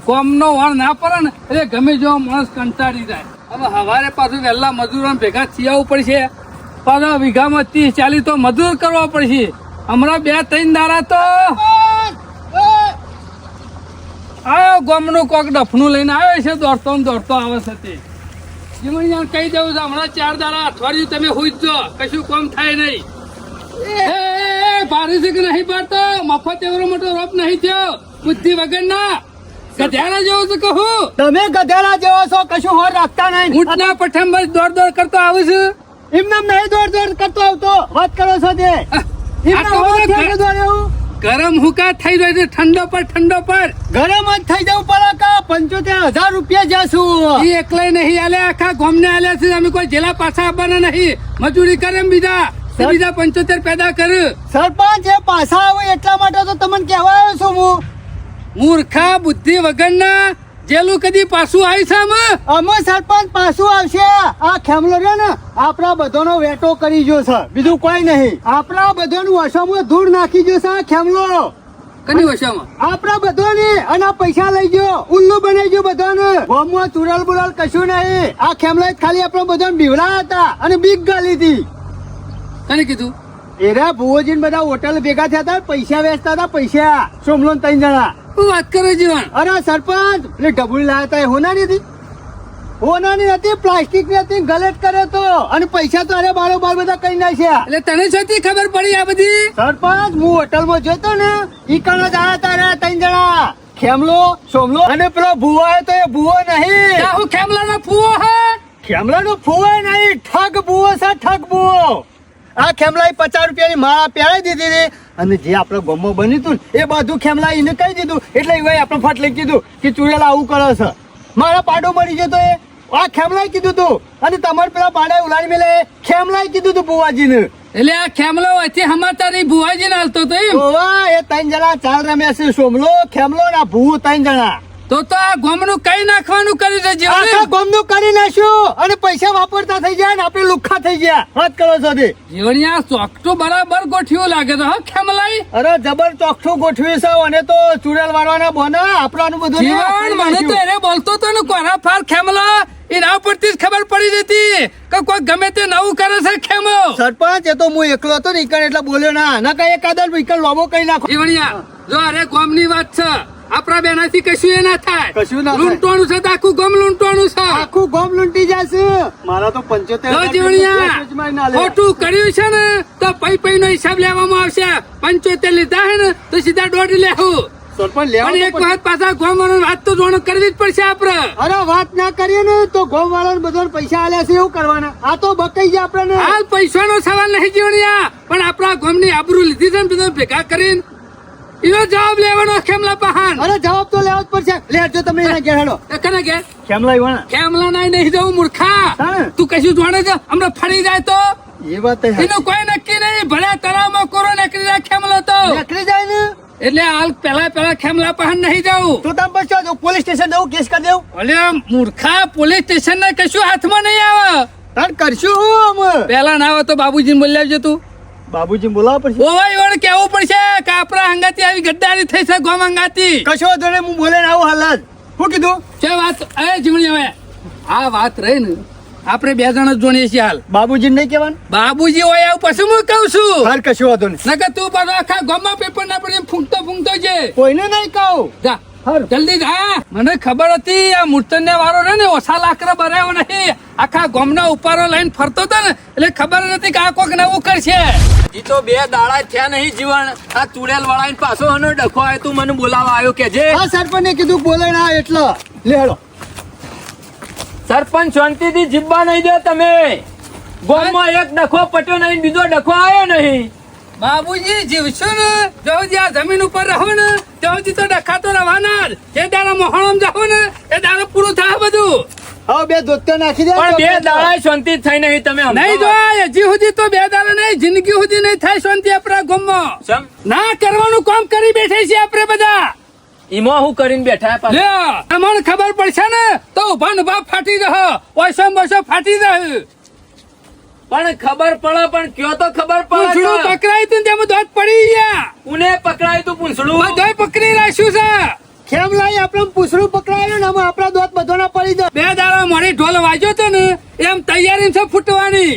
S5: કોમનો વાળ ના પડે ને એટલે ગમે જેવો માણસ કંટાળી જાય. હવે સવારે પાછું વહેલા મજૂરો ભેગા થયા પડશે પાછા વીઘામાં 30-40 તો મજૂર કરવા પડશે. હમણાં 2-3 દાડા તો આવ્યો ગામનું કોક ડફનું લઈને આવ્યો છે દોડતો આવે છે તે જીવન કહી દઉં છે હમણાં 4 દાડા અઠવાડિયું તમે હોઈ જ જો કશું કામ થાય નહીં. એ ભારી છે કે નહીં પાડતો મફત એવરો મોટો રોપ નહીં થયો બુદ્ધિ વગર ના ગધેડા જેવો છે કહું
S3: તમે ગધેડા જેવો છો કશું હોર રાખતા નહીં.
S5: ઊંટના પઠમ બસ દોડ કરતો આવું છું.
S3: એમને નહીં દોડ કરતો આવતો વાત કરો છો તે એમને હોર ક્યારે દોડ્યું?
S5: ગરમ હુકા થઈ રહ્યો છે ઠંડો પર
S3: ગરમ જ થઈ જવું પડે કે 75,000 રૂપિયા જાશું
S5: એ એકલાય નહીં આલે આખા ગામને આલ્યા છે અમે કોઈ જેલા પાછા આવવાના નહીં મજૂરી કરે એમ બીજા 75 પેદા કર.
S3: સરપંચ એ પાછા આવે એટલા માટે તો તમને કહેવા આવ્યો છું હું.
S5: મૂર્ખા બુદ્ધિ વગરના જેલું કદી પાછું આવી છે
S3: અમે સરપંચ પાછું આવશે. આ ખેમલો રહ્યો ને આપણા બધાનો વેટો કરી ગયો છે બીજું કોઈ નહીં. આપણા બધાનું વસોમાં ધૂળ નાખી ગયો છે આ ખેમલો
S5: કની વશામાં
S3: આપણા બધાને અને આ પૈસા લઈ ગયો ઉલ્લુ બનાવી ગયો બધાને. ગામમાં ચુરાલ બુરાલ કશું નહીં. આ ખેમલા ખાલી આપણા બધાને બીવડા હતા અને બીક ગાલી હતી.
S5: કને કીધું
S3: એરા ભુવોજી બધા હોટલ ભેગા થયા હતા પૈસા વેચતા હતા પૈસા સોમલો 3 જણા.
S5: શું વાત કરે જીવન
S3: અરે સરપંચ એટલે ઢબુડી લાયા હતા એ હોનાની હતી પ્લાસ્ટિક ની હતી ગલેટ કરે તો અને પૈસા તો અરે બાર બધા કઈ નાખ્યા.
S5: એટલે તને શોથી ખબર પડી આ બધી
S3: સરપંચ હું હોટલ માં જોતો ને ઈ કણ જ આયા હતા 3 જણા ખેમલો સોમલો અને પેલો ભુવો આવ્યો તો એ ભુવો નહીં.
S5: હું ખેમલાનો ફૂવો હે
S3: ખેમલા નો ફુવો નહીં ઠગ ભુવો છે ઠગ ભુવો. આ ખેમલાએ 50 રૂપિયાની માળા પહેરાઈ દીધી હતી અને જે આપણા ગામમાં બન્યું હતું એ બધું ખેમલા એને કહી દીધું એટલે એ આપણે ફટ લઈ કીધું કે ચુડેલા આવું કરે છે મારા પાડો મળી ગયો તો એ આ ખેમલાએ કીધું તું અને તમારે પેલા પાડા ઉલાડી મેલે ખેમલાએ કીધું તું બુવાજીને.
S5: એટલે આ ખેમલો વચ્ચે હમાતા નહીં ભુવાજી હાલતો તો એમ
S3: ઓવા એ 3 જણા ચાલ રમ્યા છે સોમલો ખેમલો ના ભૂ 3 જણા.
S5: તો આ ગામનું કઈ નાખવાનું કર્યું છે
S3: આખા
S5: જીવન
S3: ગામનું કરી નાખ્યું અને પૈસા વાપરતા થઈ ગયા ને આપણે લુખ્ખા થઈ ગયા. વાત કરો છો તે
S5: જીવણિયા ચોકટું બરાબર ગોઠવ્યું લાગે તો હા ખેમલાઈ
S3: અરે જબર ચોખ્ઠું ગોઠવ્યું છે અને તો ચુડેલ વાળવાના બોના આપણાનું બધું ને
S5: જીવન મને તો એને બોલતો તો ને કોરા ફાર ખેમલા એના ઉપરથી જ ખબર પડી જતી કે કોઈ ગમે તે નવું કરે છે ખેમો.
S3: સરપંચ એ તો હું એકલો હતો ને ઈકણ એટલે બોલ્યો ના કઈ એકાદ ઈકણ લોબો કઈ નાખો.
S5: જીવણિયા જો અરે ગામની વાત છે આપણા બેનાથી કશું એ ના થાય.
S3: કશું ના થાય.
S5: લૂંટવાનું છે તો આખું ગમ લૂંટવાનું છે.
S3: આખું ગોમ લૂંટી જશે. મારા તો 75,000
S5: જો જીવણિયા,
S3: વેચમાં ના લે.
S5: ખોટું કર્યું છે ને તો પૈ નો હિસાબ લેવામાં આવશે. 75 લીધા હે ને તો સીધા 1.5 લેવું.
S3: સરપંચ લેવા
S5: પણ
S3: તો
S5: એક
S3: પડશે.
S5: વખત પાછા ગોમવાળાને વાત તો જોણ કરવી જ પડશે આપડે.
S3: અરે વાત ના કરીએ ને તો ગોમ વાળાને બધાને પૈસા આલ્યા છે એવું કરવાના. આ તો બકાઈ જાય આપણને.
S5: હાલ પૈસાનો સવાલ નહીં જીવણિયા, પણ આપણા ગામની આબરૂ લીધી છે ને બધા ભેગા કરીને એનો જવાબ લેવાનો ખેમલા પહાણ.
S3: અરે જવાબ તો લેવો જ પડશે. લેજો તમે એના ઘેર હેડો.
S5: એ કને કે
S3: કેમ લાવ્યા?
S5: ખેમલા નહીં જવું મૂર્ખા.
S3: હા.
S5: તું કશું જોડે છે હમણાં ફરી જાય તો
S3: એ વાત તો
S5: એનું કોઈ નક્કી નહીં. ભલે તળાવમાં કોરો નીકળી જાય ખેમલો તો.
S3: નીકળી જાય ને
S5: એટલે હાલ પેલા ખેમલા પહાણ નહીં જવું.
S3: તો તમે પછી પોલીસ સ્ટેશન જવું, કેસ કરી દેવું.
S5: ઓલે મૂર્ખા, પોલીસ સ્ટેશન ને કશું હાથમાં નહીં આવે.
S3: તાર કરશું હું અમે.
S5: પેલા ના આવે તો બાબુજીને બોલાવજો તું.
S3: બાબુજી બોલાવવા પડશે.
S5: ઓવાય વણ કેવું પડશે કે આપણા હંગાતી આવી ગદ્દારી થઈ છે ગોમ હંગાતી.
S3: કશો વાંધો નહીં, હું બોલે આવું હાલ જ. શું કીધું?
S5: છે વાત એ જીવણી હવે આ વાત રહી ને આપણે બે જણ જ જોણીએ છીએ હાલ.
S3: બાબુજી નહીં કહેવાનું.
S5: બાબુજી હોય આવું પછી હું કહું છું.
S3: હાલ કશો વાંધો નહીં.
S5: નકર તું પાછો આખા ગામમાં પેપર ના પડે ફૂંકતો છે.
S3: કોઈને નહીં કહું.
S5: જા જલ્દી જા. મને ખબર હતી આ મૂર્તન્ય વાળો રે ને ઓછા લાકડા બનાવ્યો નહીં. આખા ગામના ઉપારો લઈને ફરતો હતો ને એટલે ખબર નથી કે આ કોક નવું કરશે.
S6: ઈ તો 2 દાડા થયા નહીં જીવન. આ ચુડેલ વાળા પાછો હનો ડખો આવ્યો, તું મને બોલાવા આવ્યો કે જે
S3: હા સરપંચે કીધું બોલે ના એટલે લે હેડો.
S6: સરપંચ શાંતિથી જીબ્બા નહીં દો તમે. ગામમાં એક ડખો પટ્યો નહીં, બીજો ડખો આવ્યો નહીં.
S5: બાબુજી જીવશું ને જો આ જમીન ઉપર રહો ને ત્યાં સુધી તો ડખાતો રહેવાના જ. જે દાડા મોહણમ જાવ ને એ દાડા પૂરું થાય બધું.
S3: હવે બે દોત્યો નાખી દે.
S6: પણ 2 દાડા શાંતિ થઈ નહીં. તમે
S5: નહીં જો હજી સુધી તો 2 દાડા નહીં, જિંદગી સુધી નહીં થાય શાંતિ આપણા ગામમાં.
S6: સમ
S5: ના કરવાનું કામ કરી બેઠે છે આપણે બધા.
S6: ઈમો હું કરીને બેઠા પાછા?
S5: લ્યો તમને ખબર પડશે ને તો ઉભા ને ઉભા ફાટી રહો. ઓછો બસો ફાટી રહે.
S6: પણ ખબર પડે, પણ કયો તો ખબર
S5: પૂંછડું
S6: પડે.
S5: પકડાયું તું ને તેમાં દોત પડી ગયા.
S6: ઉને પકડાયું તું પૂંછડું.
S5: બધોય પકડી રાખ્યું છે.
S3: કેમ લાઈ આપણે પૂછડું પકડાયું ને આમાં આપણા દોત બધાના પડી દો.
S5: 2 દાડા મોડી ઢોલ વાગ્યો તો ને એમ તૈયારી છે ફૂટવાની.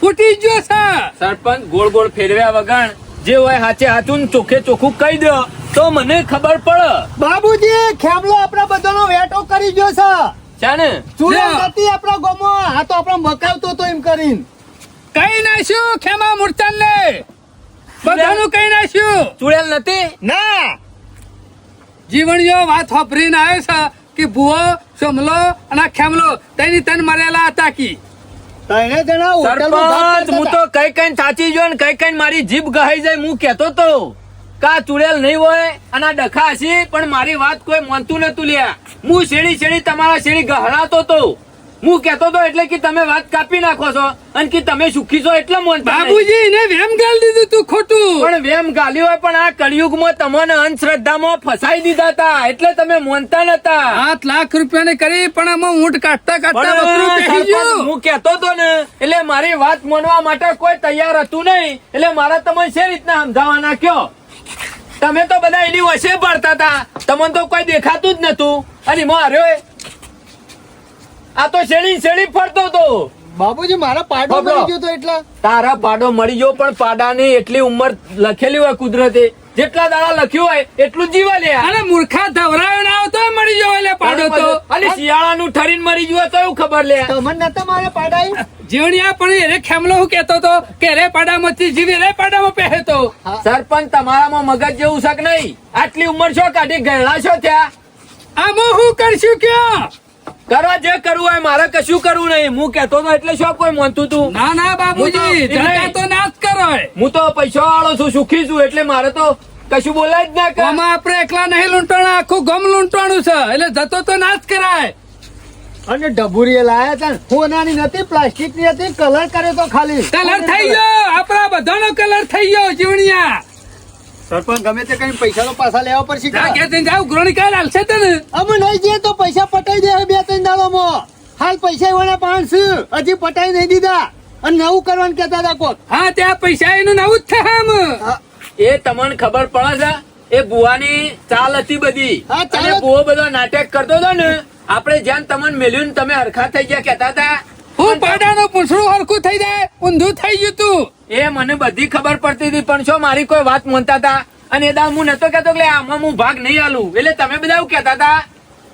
S5: ફૂટી જ ગયો છે.
S6: સરપંચ ગોળ ગોળ ફેરવ્યા વગર જે હોય હાચે હાચું ને ચોખ્ખે ચોખ્ખું કહી દો તો મને ખબર પડે.
S3: બાબુજી ખેમલો આપણા બધાનો વેટો કરી ગયો છે.
S6: છે ને?
S3: ચૂડેલ
S5: લ્યો.
S3: નથી આપણા ગામમાં. આ તો આપણે મકાવતો તો એમ કરીને.
S5: કઈ નાખ્યું ખેમા મૂર્તન ને બધાનું કઈ નાખ્યું.
S6: ચુડેલ નથી.
S3: ના
S5: જીવણીઓ વાત વાપરીને આવ્યો છે કે ભૂવો સમલો અને આ ખેમલો તેની તન મરેલા હતા કી.
S3: તને જણા હોટલમાં ભાત
S6: સરપંચ હું
S3: કરતા
S6: તો કઈ કઈ સાચી ગયો ને કઈ કઈ મારી જીભ ગહાઈ જાય. હું કેતો તો કા ચુડેલ નહીં હોય અને આ ડખા હશે, પણ મારી વાત કોઈ માનતું નતું લ્યા. હું શેડી તમારા શેડી ગહડાતો તો. હું કેતો તો એટલે કે તમે વાત કાપી નાખો છો અને કે તમે સુખી છો એટલે માનતા નહીં.
S5: બાબુજી એને વેમ ગાલ દીધું તું ખોટું.
S6: પણ વેમ ગાલ્યો હોય, પણ આ કળિયુગમાં તમને અંધશ્રદ્ધામાં ફસાઈ દીધા હતા એટલે તમે માનતા નતા.
S5: 7 લાખ રૂપિયાની કરી પણ આમાં ઊંટ કાઢતા કાઢતા
S6: પણ
S5: બકરું બેસી
S6: સરપંચ
S5: ગયું.
S6: હું કેતો તો ને એટલે મારી વાત માનવા માટે કોઈ તૈયાર હતું નહીં. એટલે મારા તમને છે રીતના સમજાવવાના કયો. તમે તો બધા એની વચ્ચે પડતા હતા, તમને તો કોઈ દેખાતું જ નતું. અને માર્યો આ તો શેડી ફરતો હતો.
S3: બાબુજી મારા પાડો
S6: બાબલો.
S3: મળી ગયો તો એટલે
S6: તારા પાડો મળી ગયો, પણ પાડાની એટલી ઉંમર લખેલી હોય કુદરતે. જેટલા દાડા લખ્યું હોય એટલું જીવા લે.
S5: અરે મૂર્ખા ધવરાયો ના આવતો મરી જવો એટલે પાડો તો.
S6: અને શિયાળાનું ઠરીને મરી ગયું તો એવું ખબર લે.
S3: તમને નતા મારા પાડાઈ.
S5: જીવણિયા પણ એને ખેમલો હું કેતો તો કે રે પાડામાંથી જીવી રે પાડામાં પહેરે તો.
S6: સરપંચ તમારામાં મગજ જેવું શક નહીં. આટલી ઉંમર છો કાઢી ગયેલા છો ત્યાં.
S5: આમાં હું કરશું કયો.
S6: કરવા જે કરવું હોય મારે કશું કરવું નહીં. હું કેતો તો એટલે શું કોઈ માનતું તું?
S5: ના ના બાબુજી
S6: હું તો-
S5: જગા તો ના જ કરો.
S6: હું તો પૈસા વાળો છું, સુખી છું, એટલે મારે તો કશું બોલાય જ ના કર.
S5: આમાં આપણે એકલા નહીં લૂંટવાના, આખું ગમ લૂંટવાનું છે એટલે જતો તો ના જ કરાય.
S3: અને ડબુરી લાયા હતા ને. સોનાની નથી, પ્લાસ્ટિક ની હતી, કલર કર્યો તો ખાલી.
S5: કલર થઈ ગયો આપણા બધાનો કલર થઈ ગયો જીવણિયા.
S3: સરપંચ ગમે તે કઈ પૈસા તો પાછા લેવા પડશે.
S5: જા કે તને જાવ ગ્રોણી કાલ હાલશે તને.
S3: અમે નહીં જઈએ તો પૈસા પટાઈ દે 2-3 દાડામાં. હાલ પૈસા એવાના 500 હજી પટાઈ નહીં દીધા. અને નવું કરવાનું કેતા હતા કોક.
S5: હા ત્યાં પૈસા એનું નવું જ થાય આમ.
S6: એ તમને ખબર પડે છે? એ બુવાની ચાલ હતી બધી.
S3: હા, ચાલ
S6: અને
S3: જ.
S6: બુવો બધો નાટક કરતો હતો ને. આપણે જ્યાં તમને મેલ્યું ને તમે હરખા થઈ ગયા કેતા હતા.
S5: હું પાડાનું પૂંછડું હરખું થઈ જાય ઊંધું થઈ ગયું તું.
S6: એ મને બધી ખબર પડતી હતી, પણ શું મારી કોઈ વાત માનતા હતા? અને એ દાવ હું નતો કહેતો કે આમાં હું ભાગ નહીં આલું, એટલે તમે બધા એવું કહેતા હતા.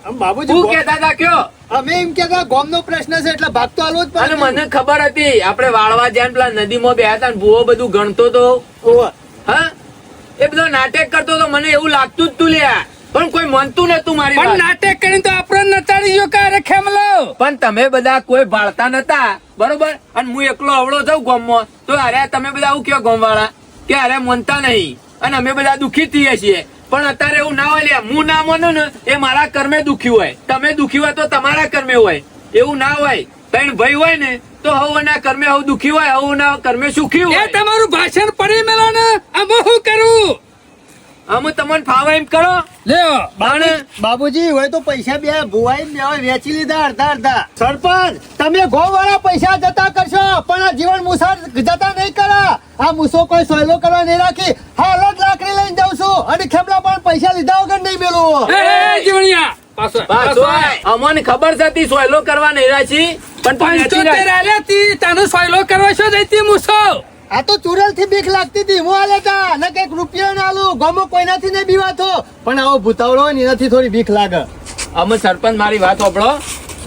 S3: આમ બાબુજી
S6: શું કહેતા હતા કયો?
S3: અમે એમ કેતા ગોમનો પ્રશ્ન છે એટલે ભાગ તો આલવો જ
S6: અને
S3: પડે.
S6: મને ખબર હતી આપણે વાળવા જ્યાં પેલા નદીમાં બેહ્યા હતા ને ભૂવો બધું ગણતો તો, હા, એ બધો નાટક કરતો તો, મને એવું લાગતું જ તું લ્યા, પણ કોઈ માનતું નતું મારી
S5: પણ
S6: વાત.
S5: નાટક કરીને તો આપણે નચાડી ગયો કારે ખેમલો.
S6: પણ તમે બધા કોઈ ભાળતા નતા, બરોબર, અને હું એકલો અવળો થઉં ગામમાં તો અરે તમે બધા આવું કયો ગામવાળા કે અરે માનતા નહીં અને અમે બધા દુઃખી થઈએ છીએ. પણ અત્યારે એવું ના હોય લ્યા, હું ના માનું ને એ મારા કર્મે દુઃખી હોય, તમે દુઃખી હોય તો તમારા કર્મે હોય, એવું ના હોય. પણ ભાઈ હોય ને તો હવના કર્મે હવ દુઃખી હોય, હવના કર્મે સુખી
S5: એ
S6: હોય.
S5: તમારું ભાષણ પડી મેલો ને અમે શું કરું?
S6: અમે તમને ફાવે એમ કરો.
S5: લ્યો
S6: પણ
S3: બાબુજી હોય તો પૈસા બે ભુવાઈ ને વેચી લીધા અડધા અડધા. સરપંચ તમે ગો વાળા પૈસા જતા કરશો પણ આ જીવન મુસાર જતા નહીં કરા. આ મુસો કોઈ સોયલો કરવા નહીં રાખી. હાલ જ લાકડી લઈને જાઉં છું અને ખેમલા પણ પૈસા લીધા વગર નહીં મેળવું.
S5: એ જીવણિયા પાછો
S6: પાછો આય. અમને ખબર હતી સોયલો કરવા નહીં રાશી, પણ તું વેચી
S5: 75
S6: રાખ.
S5: આલ્યા તી તને સોયલો કરવા શું જઈતી મૂસો?
S3: આ તો ચુડેલ થી બીક લાગતી હતી હું આલે તા ને કઈક રૂપિયા ના આલું ગમો કોઈનાથી નહીં બીવાતો પણ આવો ભૂતાવડો હોય ને એનાથી થોડી બીક લાગે.
S6: અમે સરપંચ મારી વાત સાંભળો,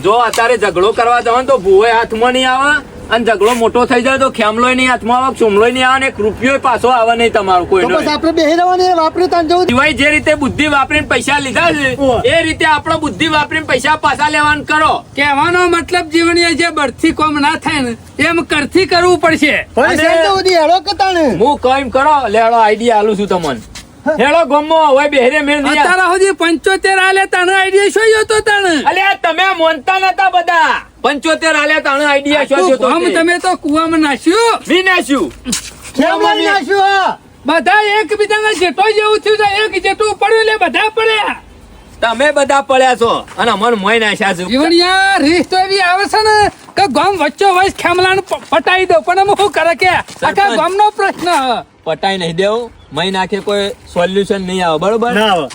S6: જો અત્યારે ઝઘડો કરવા જાવ ને તો ભૂવો હાથમાં નહીં આવે અને ઝઘડો મોટો થઈ જાય તો ખેમલોય નહીં હાથમાં આવે, ચુમલોય નહીં આવે ને એક રૂપિયો પાછો આવે નહીં તમારો
S3: તો
S6: કોઈનો.
S3: બસ આપણે બેહી રહેવાનું વાપરી તાન જવું.
S6: સિવાય જે રીતે બુદ્ધિ વાપરીને પૈસા લીધા છે એ રીતે આપણો બુદ્ધિ વાપરીને પૈસા પાછા લેવાનું કરો.
S5: કહેવાનો મતલબ જીવણીએ જે બળથી કોમ ના થાય ને એમ કરથી કરવું પડશે.
S3: પણ
S6: અને-
S3: સાહેબ તો બધી હેડો કે તાણે.
S6: હું કઈમ કરો લેડો આઈડિયા આલું છું તમને. હેડો ગમો હવે બેહરે મેળ નહીં આવે.
S5: અત્યાર સુધી 75 આલે તને આઈડિયા શું જોતો તને?
S6: અલ્યા તમે મોનતા નતા બધા. 75 આલ્યા તાણે આઈડિયા શું જોતો
S5: આમ
S6: તે?
S5: તમે તો કુવામાં નાખ્યું.
S6: વિનાશ્યું.
S3: કેમ લઈ નાખ્યું આ?
S5: બધા એકબીજાના જેટો જેવું થયું છે, એક જેટલું પડ્યું એટલે બધા પડ્યા.
S6: તમે બધા પડ્યા છો અને અમર મોય નાખ્યા છે.
S5: જીવણિયા રીત તો એવી આવે છે ને કે ગામ વચ્ચો વચ ખેમલાને પટાઈ દો પણ અમે શું કરે કે આખા ગામનો પ્રશ્ન હ.
S6: પટાઈ નહીં દેવું, મય નાખે કોઈ સોલ્યુશન નહીં આવે, બરોબર?
S3: ના આવે.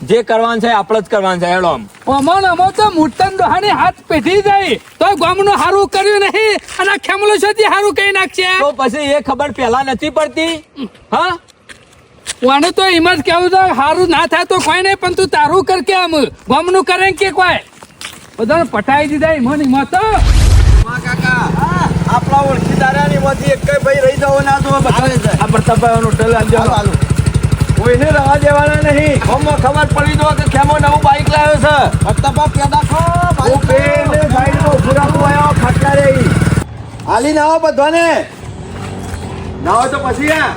S6: જે કરવાનું છે આપણે જ કરવાનું છે. હેડો આમ.
S5: અમો ને અમો તો મૂર્તન ડોહાની હાથ પેઢી જાય તો ગામનું હારું કર્યું નહીં અને આ ખેમલો સુધી હારું કઈ નાખશે.
S6: તો પછી એ ખબર પેલા નથી પડતી? હા,
S5: વાને તો એમ જ કેવું છે હારું ના થાય તો કોઈ નહીં પણ તું તારું કર કે આમ ગામનું કરે કે કોઈ બધાને પટાઈ દીધા એમાં ને એમાં તો
S2: આપણા ઓળખીદારાની માંથી એક ભાઈ રહી જવો ના તો
S6: આ પ્રતાપભાઈ હોટલ આવજો.
S2: કોઈને રવા દેવાના નહીં. ગામમાં ખબર પડી દો કે ખેમો નવું બાઈક લાવ્યો છે.
S3: ભક્તપા પેદા ખો
S2: હું પેને સાઈડમાં ઊભો રાખું આવ્યો ખાટલા રહી. હાલી ના આવો બધાને. ના હોય તો પછી આ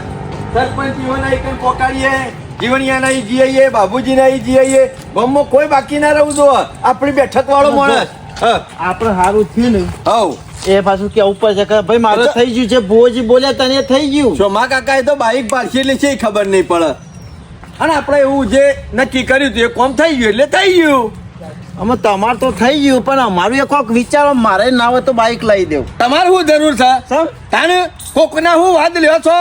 S2: સરપંચ જીવન એક પોકાડીએ, જીવણિયા નહીં જીએ, બાબુજી નહીં જીએ. ગામમાં કોઈ બાકી ના રહું દો. આપણી બેઠક વાળો માણસ. હા,
S1: આપણે સારું થયું ને
S2: હવ.
S1: એ પાછું કેવું પડશે કે ભાઈ મારે થઈ ગયું છે, ભુવોજી બોલ્યા તને થઈ ગયું.
S2: શોમા કાકાએ તો બાઈક પાડશે એટલે છે ખબર નહીં પડે. અને આપણે એવું જે નક્કી કર્યું હતું એ કોમ થઈ ગયું એટલે થઈ ગયું.
S1: અમે તમારે તો થઈ ગયું પણ અમારું એક કોક વિચારો મારે ના હોય તો બાઈક લઈ દેવું.
S2: તમારે શું જરૂર છે?
S1: સર
S2: તાને કોકના હું વાદ લ્યો છો?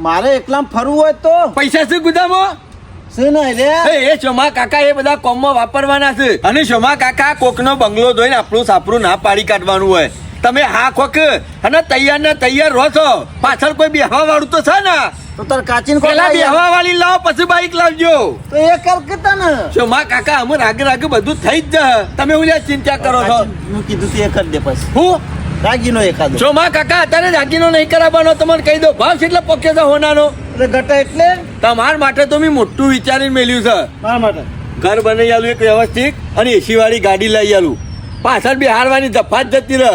S1: મારે એકલામ ફરવું હોય તો
S2: પૈસા છે ગુદામાં?
S1: શું નહીં રે
S2: એ શોમા કાકા એ બધા કોમમાં વાપરવાના છે. અને શોમા કાકા કોકનો બંગલો જોઈને આપણું સાપરું ના પાડી કાઢવાનું હોય. તમે હા કોક અને તૈયાર ને તૈયાર રહો છો. પાછળ કોઈ બેહવા વાળું તો છે ને?
S1: તો તાર કાચીન
S2: પેલા બેહવા વાળી લાવો પછી બાઈક લાવજો.
S1: તો એ કર કે તને
S2: શોમા કાકા અમે રાગે રાગે બધું થઈ જ જશે. તમે હું ચિંતા કરો છો?
S1: હું કીધું તું એ કરી દે પછી
S2: હું
S1: રાગીનો એકાદો
S2: શોમા કાકા અત્યારે દાગીનો નહીં કરાવવાનો તમને કહી દો. ભાવ કેટલો પોકે છે હોનાનો?
S1: એટલે ઘટા એટલે
S2: તમારા માટે તો મેં મોટું વિચારીને મેલ્યું છે.
S1: મારા માટે
S2: ઘર બનાવી આલું એક વ્યવસ્થિત અને એસી વાળી ગાડી લઈ આલું. પાછળ બિહારવાની દફા જ જતી રહે.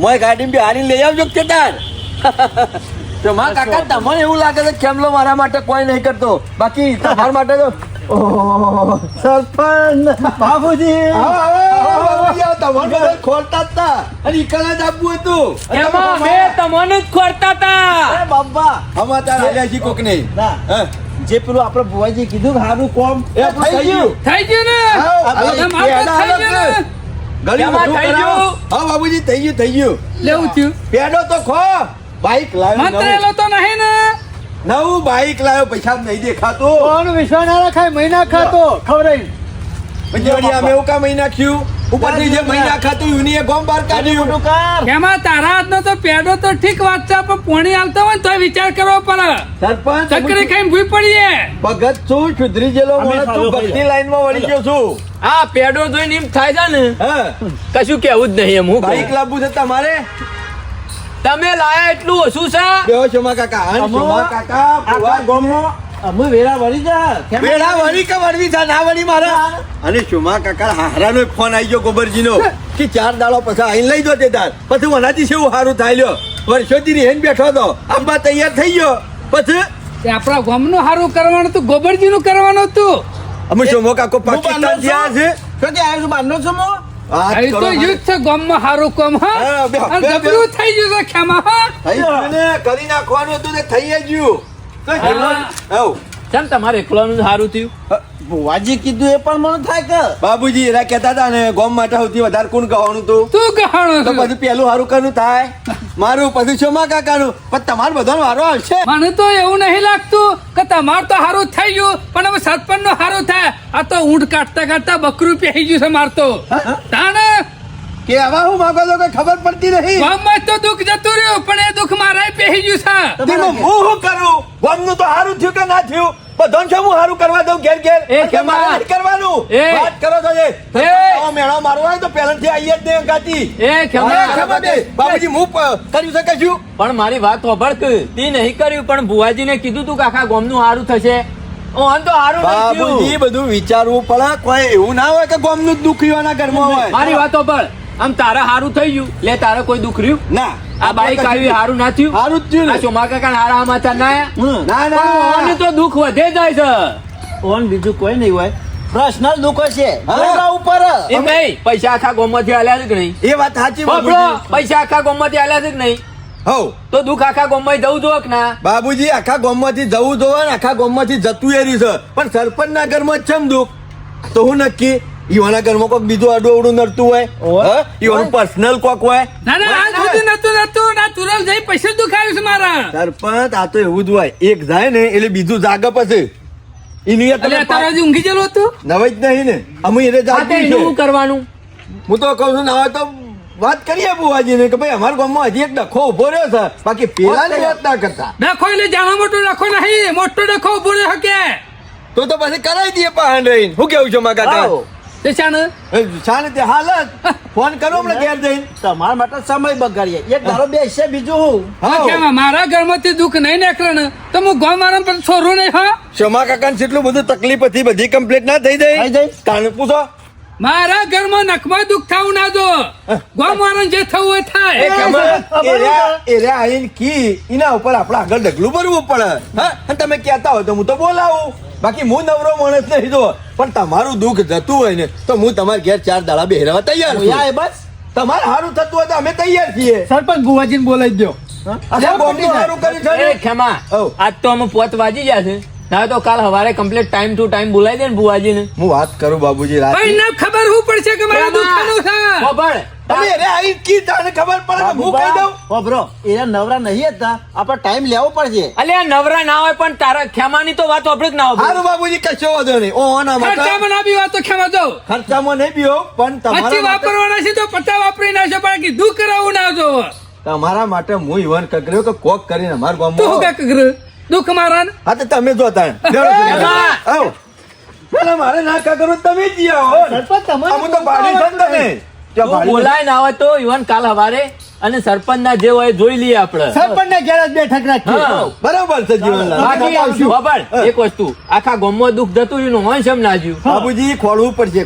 S2: મોય ગાડી બિહારી લઈ આવજો કે તાર. શોમા કાકા તમને એવું લાગે છે ખેમલો મારા માટે કોઈ નહીં કરતો, બાકી તમારા માટે તો
S1: સરપંચ બાબુજી
S2: ખોલતા જ તા. અને ઈકલા જ આપવું હતું.
S6: એમાં મેં તમને જ ખોરતા હતા.
S1: એ બાબા
S2: સમાચાર આવ્યા છે કોક નહીં.
S1: ના જે પેલું આપણે ભુવાજી કીધું કે સારું કોમ
S2: એ થઈ ગયું.
S5: થઈ ગયું ને
S2: હવે
S5: તમારે તો થઈ ગયું ને.
S2: ગળ્યું
S6: એમાં
S2: મોટું
S6: થઈ
S2: કરાવો.
S6: ગયું.
S2: હા બાબુજી થઈ ગયું થઈ ગયું.
S5: લેવું થયું
S2: પેડો તો ખો. બાઈક લાવ્યો
S5: મંત્રેલો તો નહીં ને.
S2: નવું બાઈક લાવ્યો. પૈસા જ નહીં દેખાતો.
S3: કોણ વિશ્વાસ ના રાખાય મહિના ખાતો ખવડાવી
S2: પછી વળી અમે એવું કામ અહીં નાખ્યું ઉપરથી જે મહિના ખાતું યુનિએ ગોમ બહાર કાઢ્યું
S1: મોટું કર
S5: એમાં તારા હાથનો તો પેડો તો ઠીક વાત છે પણ પોણી હાલતો હોય ને તોય વિચાર કરવો પડે
S2: સરપંચ
S5: ચક્કરી ખાઈને ભૂઈ પડીએ
S2: ભગત છું સુધરી ગયેલો
S1: અમે
S2: માણસ છું
S1: સારું
S2: ભક્તિ
S1: કર્યું.
S2: લાઈનમાં વળી ગયો છું
S6: આ પેડો જોઈને એમ થાય છે ને
S2: હા
S6: કશું કેવું જ નહીં એમ હું કહું.
S2: બાઈક લાવવું છે તમારે
S6: તમે લાયા એટલું ઓછું છે
S2: બેહો શોમા કાકા હા
S1: અમો,
S2: શોમા કાકા
S1: આખા
S2: ભુવા.
S1: ગામમાં અમે વેરા વળી જા
S2: વેળા વળી કે વળવી છે ના વળી મારા અને શોમા કાકા હારાનો એક ફોન આવી ગયો ગોબરજીનો કે 4 દાડો પછી આઈને લઈ જો તે તાર પછી વનાથી શું સારું થાય લ્યો વર્ષોથી રેન બેઠો તો અંબા તૈયાર થઈ ગયો પછી
S5: તે આપણા ગામનું સારું કરવાનું હતું ગોબરજીનું કરવાનું હતું
S2: અમે શોમો કાકો
S1: હું બારનો
S2: પાકિસ્તાન થયા છે
S1: શું કે આવ્યો છું બારનો છું હું?
S2: વાત
S5: અહીં તો
S2: કરો
S5: યુદ્ધ છે ગામમાં સારું કામ હા
S2: હા, બે,
S5: અને
S2: બે, બે.
S5: જબરું થઈ ગયું છે ખેમા હા
S2: થઈ ગયું ને કરી નાખવાનું હતું તે થઈ જ ગયું
S6: હા.
S2: હવ.
S6: કેમ તમારે એકલાનું સારું થયું
S1: ભુવાજી કીધું એ પણ મને થાય કે
S2: બાબુજી એરા કહેતા હતા ને ગોમ માટે સૌથી વધારે કોણ કહેવાનું હતું
S5: તું કહાણો
S2: તો
S5: છું
S2: પછી પેલું હારું કરનું થાય મારું પછી શોમા કાકાનું પણ તમારે બધાનો વારો આવશે
S5: મને તો એવું નહીં લાગતું કે તમારું તો સારું થઈ ગયું પણ હવે સરપંચ નું સારું થાય આ તો ઊંટ કાઢતા કાઢતા બકરું પહેરી ગયું છે માર તો તાણે
S2: કે આવા હું માંગો છો કે ખબર પડતી નહીં
S5: ગામમાં તો દુઃખ જતું રહ્યું પણ એ દુઃખ મારા પહેરી ગયું છે
S2: તેનું હું શું કરું ગોમનું તો હારું થયું કે ના થયું બધાને શું હું હારું કરવા દઉં ઘેર ઘેર
S6: એ
S2: પણ
S6: કેમ
S2: તમારે
S6: આ?
S2: નથી કરવાનું
S6: એ.
S2: વાત કરો છો જે આવો મેળો મારવો હોય તો પહેલાથી આવીએ જ નહીં અંગાથી.
S6: એ ખેમા.
S2: હા, ખેમા બે. બાબુજી હું કર્યું શકે શું
S6: પણ મારી વાત હોભળ કે તે નહીં કર્યું પણ ભુવાજીને કીધું તું કે આખા ગામનું સારું થશે ઓન તો સારું નહીં
S2: બાબુજી
S6: થયું.
S2: બધું વિચારવું પડે કોઈ એવું ના હોય કે ગોમનું જ દુઃખ યુવાના ઘરમાં હોય
S6: મારી વાત હોભળ આમ તારા સારું થઈ ગયું લે તારે કોઈ દુઃખ રહ્યું
S2: ના
S6: આ બાઈક આવી સારું ના થયું
S2: હારું જ થયું
S6: આ
S2: ને.
S6: ચોમા કાકા હારા સમાચાર ના આયા?
S2: ના
S6: પણ ઓને
S2: ના
S6: તો દુઃખ વધે જાય છે
S1: ઓન બીજું કોઈ નહીં હોય પર્સનલ દુઃખો છે
S2: હા.
S1: છોકરા ઉપર
S6: એમ નહીં પૈસા આખા ગામમાંથી આલ્યા છે કે નહીં
S2: એ વાત સાચી
S6: હોભળો,
S2: બાબુજી
S6: પૈસા આખા ગામમાંથી આલ્યા છે કે નહીં
S2: હવ
S6: તો દુઃખ આખા ગામમાં જવું જો કે ના
S2: બાબુજી આખા ગામમાંથી જવું જોવે ને આખા ગામમાંથી જતું એ રહ્યું છે પણ સરપંચના ઘરમાં જ ચમ દુઃખ તો હું નક્કી ઈવાના ઘરમાં કોઈક બીજું આડું અવડું નડતું હોય હા? ઈવાનું પર્સનલ કોક હોય
S5: ના ના આ સુધી નતું ના તુરલ જઈ પૈસા દુખાયું છે મારા
S2: સરપંચ આ તો એવું જ હોય એક જાય ને એટલે બીજું જાગે પછી એની એ તમે
S5: એટલે તારા હજી ઊંઘી ગયેલું હતું
S2: નવાઈ જ નહીં ને અમે એને
S6: આ તે
S2: જાગતું
S6: એનું શું
S2: છે
S6: કરવાનું
S2: હું તો કહું છું ના હોય તો વાત કરીએ બુવાજીને કે ભાઈ અમારા ગામમાં હજી એક ડખો ઉભો રહ્યો છે બાકી પેલા ની વાત ના કરતા
S5: ડખો એટલે જાણો મોટો ડખો નહીં મોટો ડખો ઉભો રહી શકે
S2: તો પછી કરાવી દઈએ પહાણ રહીને હું કેવું છું મારા કાકા
S1: આવો.
S5: તે શાને
S2: શાને તે હાલ જ ફોન કરો હમણાં ઘેર જઈને
S1: તમારા માટે સમય બગાડીએ એક ધારો બેસે બીજું હું
S2: હા
S5: કેમ મારા ઘરમાંથી દુઃખ નહીં નીકળે ને તો હું ગામ વાળા પર છોરું નહીં હા
S2: શમા કાકાને કેટલું બધું તકલીફ હતી બધી કમ્પ્લીટ ના થઈ
S1: થઈ
S2: જાય
S1: જાય.
S2: તાને પૂછો
S5: મારા ઘરમાં નખમાં દુઃખ થવું ના જો ગામ વાળાને જે થવું એ થાય
S2: એ ખબર એરિયા આઈને કી એના ઉપર આપણે આગળ ડગલું ભરવું પડે હા અને તમે કહેતા હોય તો હું તો બોલાવું બાકી હું નવરો માણસ નહીં જો પણ તમારું દુઃખ જતું હોય ને તો હું તમારા ઘેર 4 દાડા બેહરવા તૈયાર છું
S1: યા એ બસ
S2: તમારે સારું થતું હોય તો અમે તૈયાર છીએ
S3: સરપંચ ભુવાજીને બોલાવી દો
S2: આખા ગામનું સારું કર્યું છે
S6: એ
S2: ને?
S6: ખેમા
S2: હઉ.
S6: આજ તો અમે 5 વાગી ગયા છે ના તો કાલ સવારે કમ્પ્લીટ ટાઈમ ટુ ટાઈમ બોલાવી દે ને ભુવાજીને
S2: હું વાત કરું બાબુજી રાતે
S5: ભાઈ ના ખબર શું પડશે કે મારા દુઃખનું છે
S6: ખબર
S2: તમે એરે આઈને કી તાને ખબર પડે કે હું કહી દઉં
S1: ઓ બ્રો એ નવરા નહીં હતા આપણે ટાઈમ લેવો પડશે
S6: અલ્યા નવરા ના હોય પણ તારા ખેમાની તો વાત આપણે જ ના હોય
S2: સારું બાબુજી કશો વાંધો નહીં ઓ ના
S5: ખર્ચા
S2: માટે
S5: બનાવી વાત તો ખેવા દો
S2: ખર્ચામાં નહીં બીઓ પણ
S5: પચી
S2: તમારા માટે
S5: વાપરવાના છે તો 50 વાપરી નાખશો પણ કીધું કરાવું ના જો
S2: તમારા માટે હું ઈવન કગર્યો કે કોક કરીને અમાર
S5: તું
S2: ગામમાં
S5: શું કાક કર દુઃખ મારા ને
S2: હા તો તમે જોતા આવો પેલા મારે ના કગરો તમે જ આવો
S3: સરપંચ તમારે
S2: અમુ તો બાળી છો ને તમે ત્યાં
S6: તું
S2: બાળી
S6: બોલાય ના હોય તો ઇવન કાલ સવારે અને સરપંચ ના જે હોય એ જોઈ લઈએ આપણે
S3: સરપંચના ઘેર જ બેઠક રાખીએ
S6: હા.
S2: બરાબર છે જીવનલાલ
S6: બાકી ખબર એક વસ્તુ આખા ગામમાં દુઃખ જતું રહ્યું ને હોય છે એમ ના જ્યું.
S2: બાબુજી ખોડવું પડશે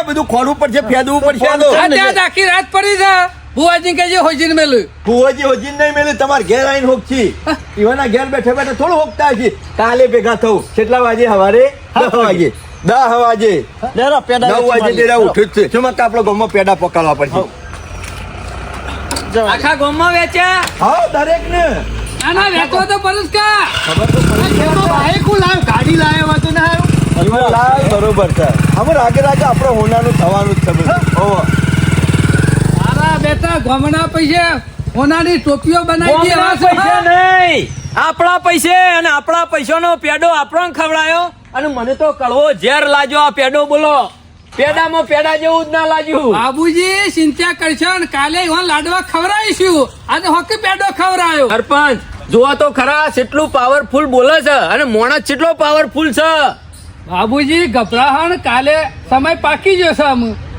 S2: બધું ખોડવું પડશે ફેદવું પડશે આ તો.
S5: આ ત્યાં જ આખી રાત પડી છે ભુવાજી કહેજે હોજીને મેલું
S2: ફુવાજી હોજી નહીં મેલે તમારે ઘેર આવીને હોકછી ઈવાના ઘેર બેઠા બેઠા થોડું હોકતા છે કાલે ભેગા થવું કેટલા વાગે સવારે 10 વાગે 10 વાગે
S1: લેરો પેડા
S2: 9 વાગે તેરા ઉઠ્યું જ છે શું માં આપણો ગામમાં પેડા પકાડવા પડશે
S6: આખા ગામમાં વેચ્યા
S2: હા દરેક ને
S5: આના વેચો તો પરસ્કા
S3: બાઈક લાવ ગાડી લાવ્યો હતો ને હારું.
S2: બરોબર છે અમે રાગે રાગે આપણે હોનાનું થવાનું જ છે બધું. ઓહો.
S5: મારા બેટા ગામના પૈસે હોનાની ટોપીઓ બનાવી દે
S6: ગામના પૈસા નહીં આપણા પૈસે અને આપણા પૈસાનો પેડો આપણને ખવડાયો અને મને તો કડવો ઝેર લાગ્યો આ પેડો બોલો પેડામાં પેડા જેવું જ ના લાગ્યું.
S5: બાબુજી ચિંતા કરશો ને કાલે એવા લાડવા ખવડાવીશું. આજે હોકી પેડો ખવડાયો.
S6: સરપંચ જોવા તો ખરા કેટલું પાવરફુલ બોલે છે અને માણસ કેટલો પાવરફુલ છે.
S5: બાબુજી ગભરાહણ કાલે સમય પાકી જશે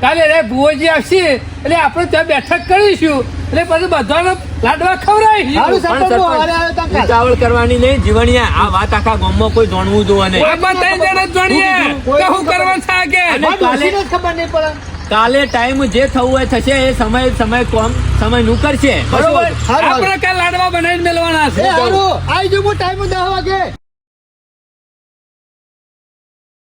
S5: કાલે રે ભુવોજી આવશે એટલે આપણે ત્યાં બેઠક કરીશું એટલે પછી બધાને લાડવા ખવડાવીશું.
S3: સારું
S6: પણ
S3: સરપંચ હું હારે આવ્યો તા કાલ.
S6: ઉતાવળ કરવાની નહીં જીવણિયા. આ વાત આખા ગામમાં કોઈ જાણવું જોવે નહીં.
S5: આપણે ત્રણ જણા જ જાણીએ કે શું કરવાનું છે આગે.
S6: અને
S3: મારે ડોશીને જ ખબર નહીં પડે.
S6: કાલે ટાઈમ જે થવું હોય થશે એ સમય નું કરશે બરોબર.
S3: હારું, હારું.
S5: આપણે કાલ લાડવા બનાવીને મેળવાના છે.
S3: એ હારું, આઈ જાઉં હું ટાઈમ 10 વાગે.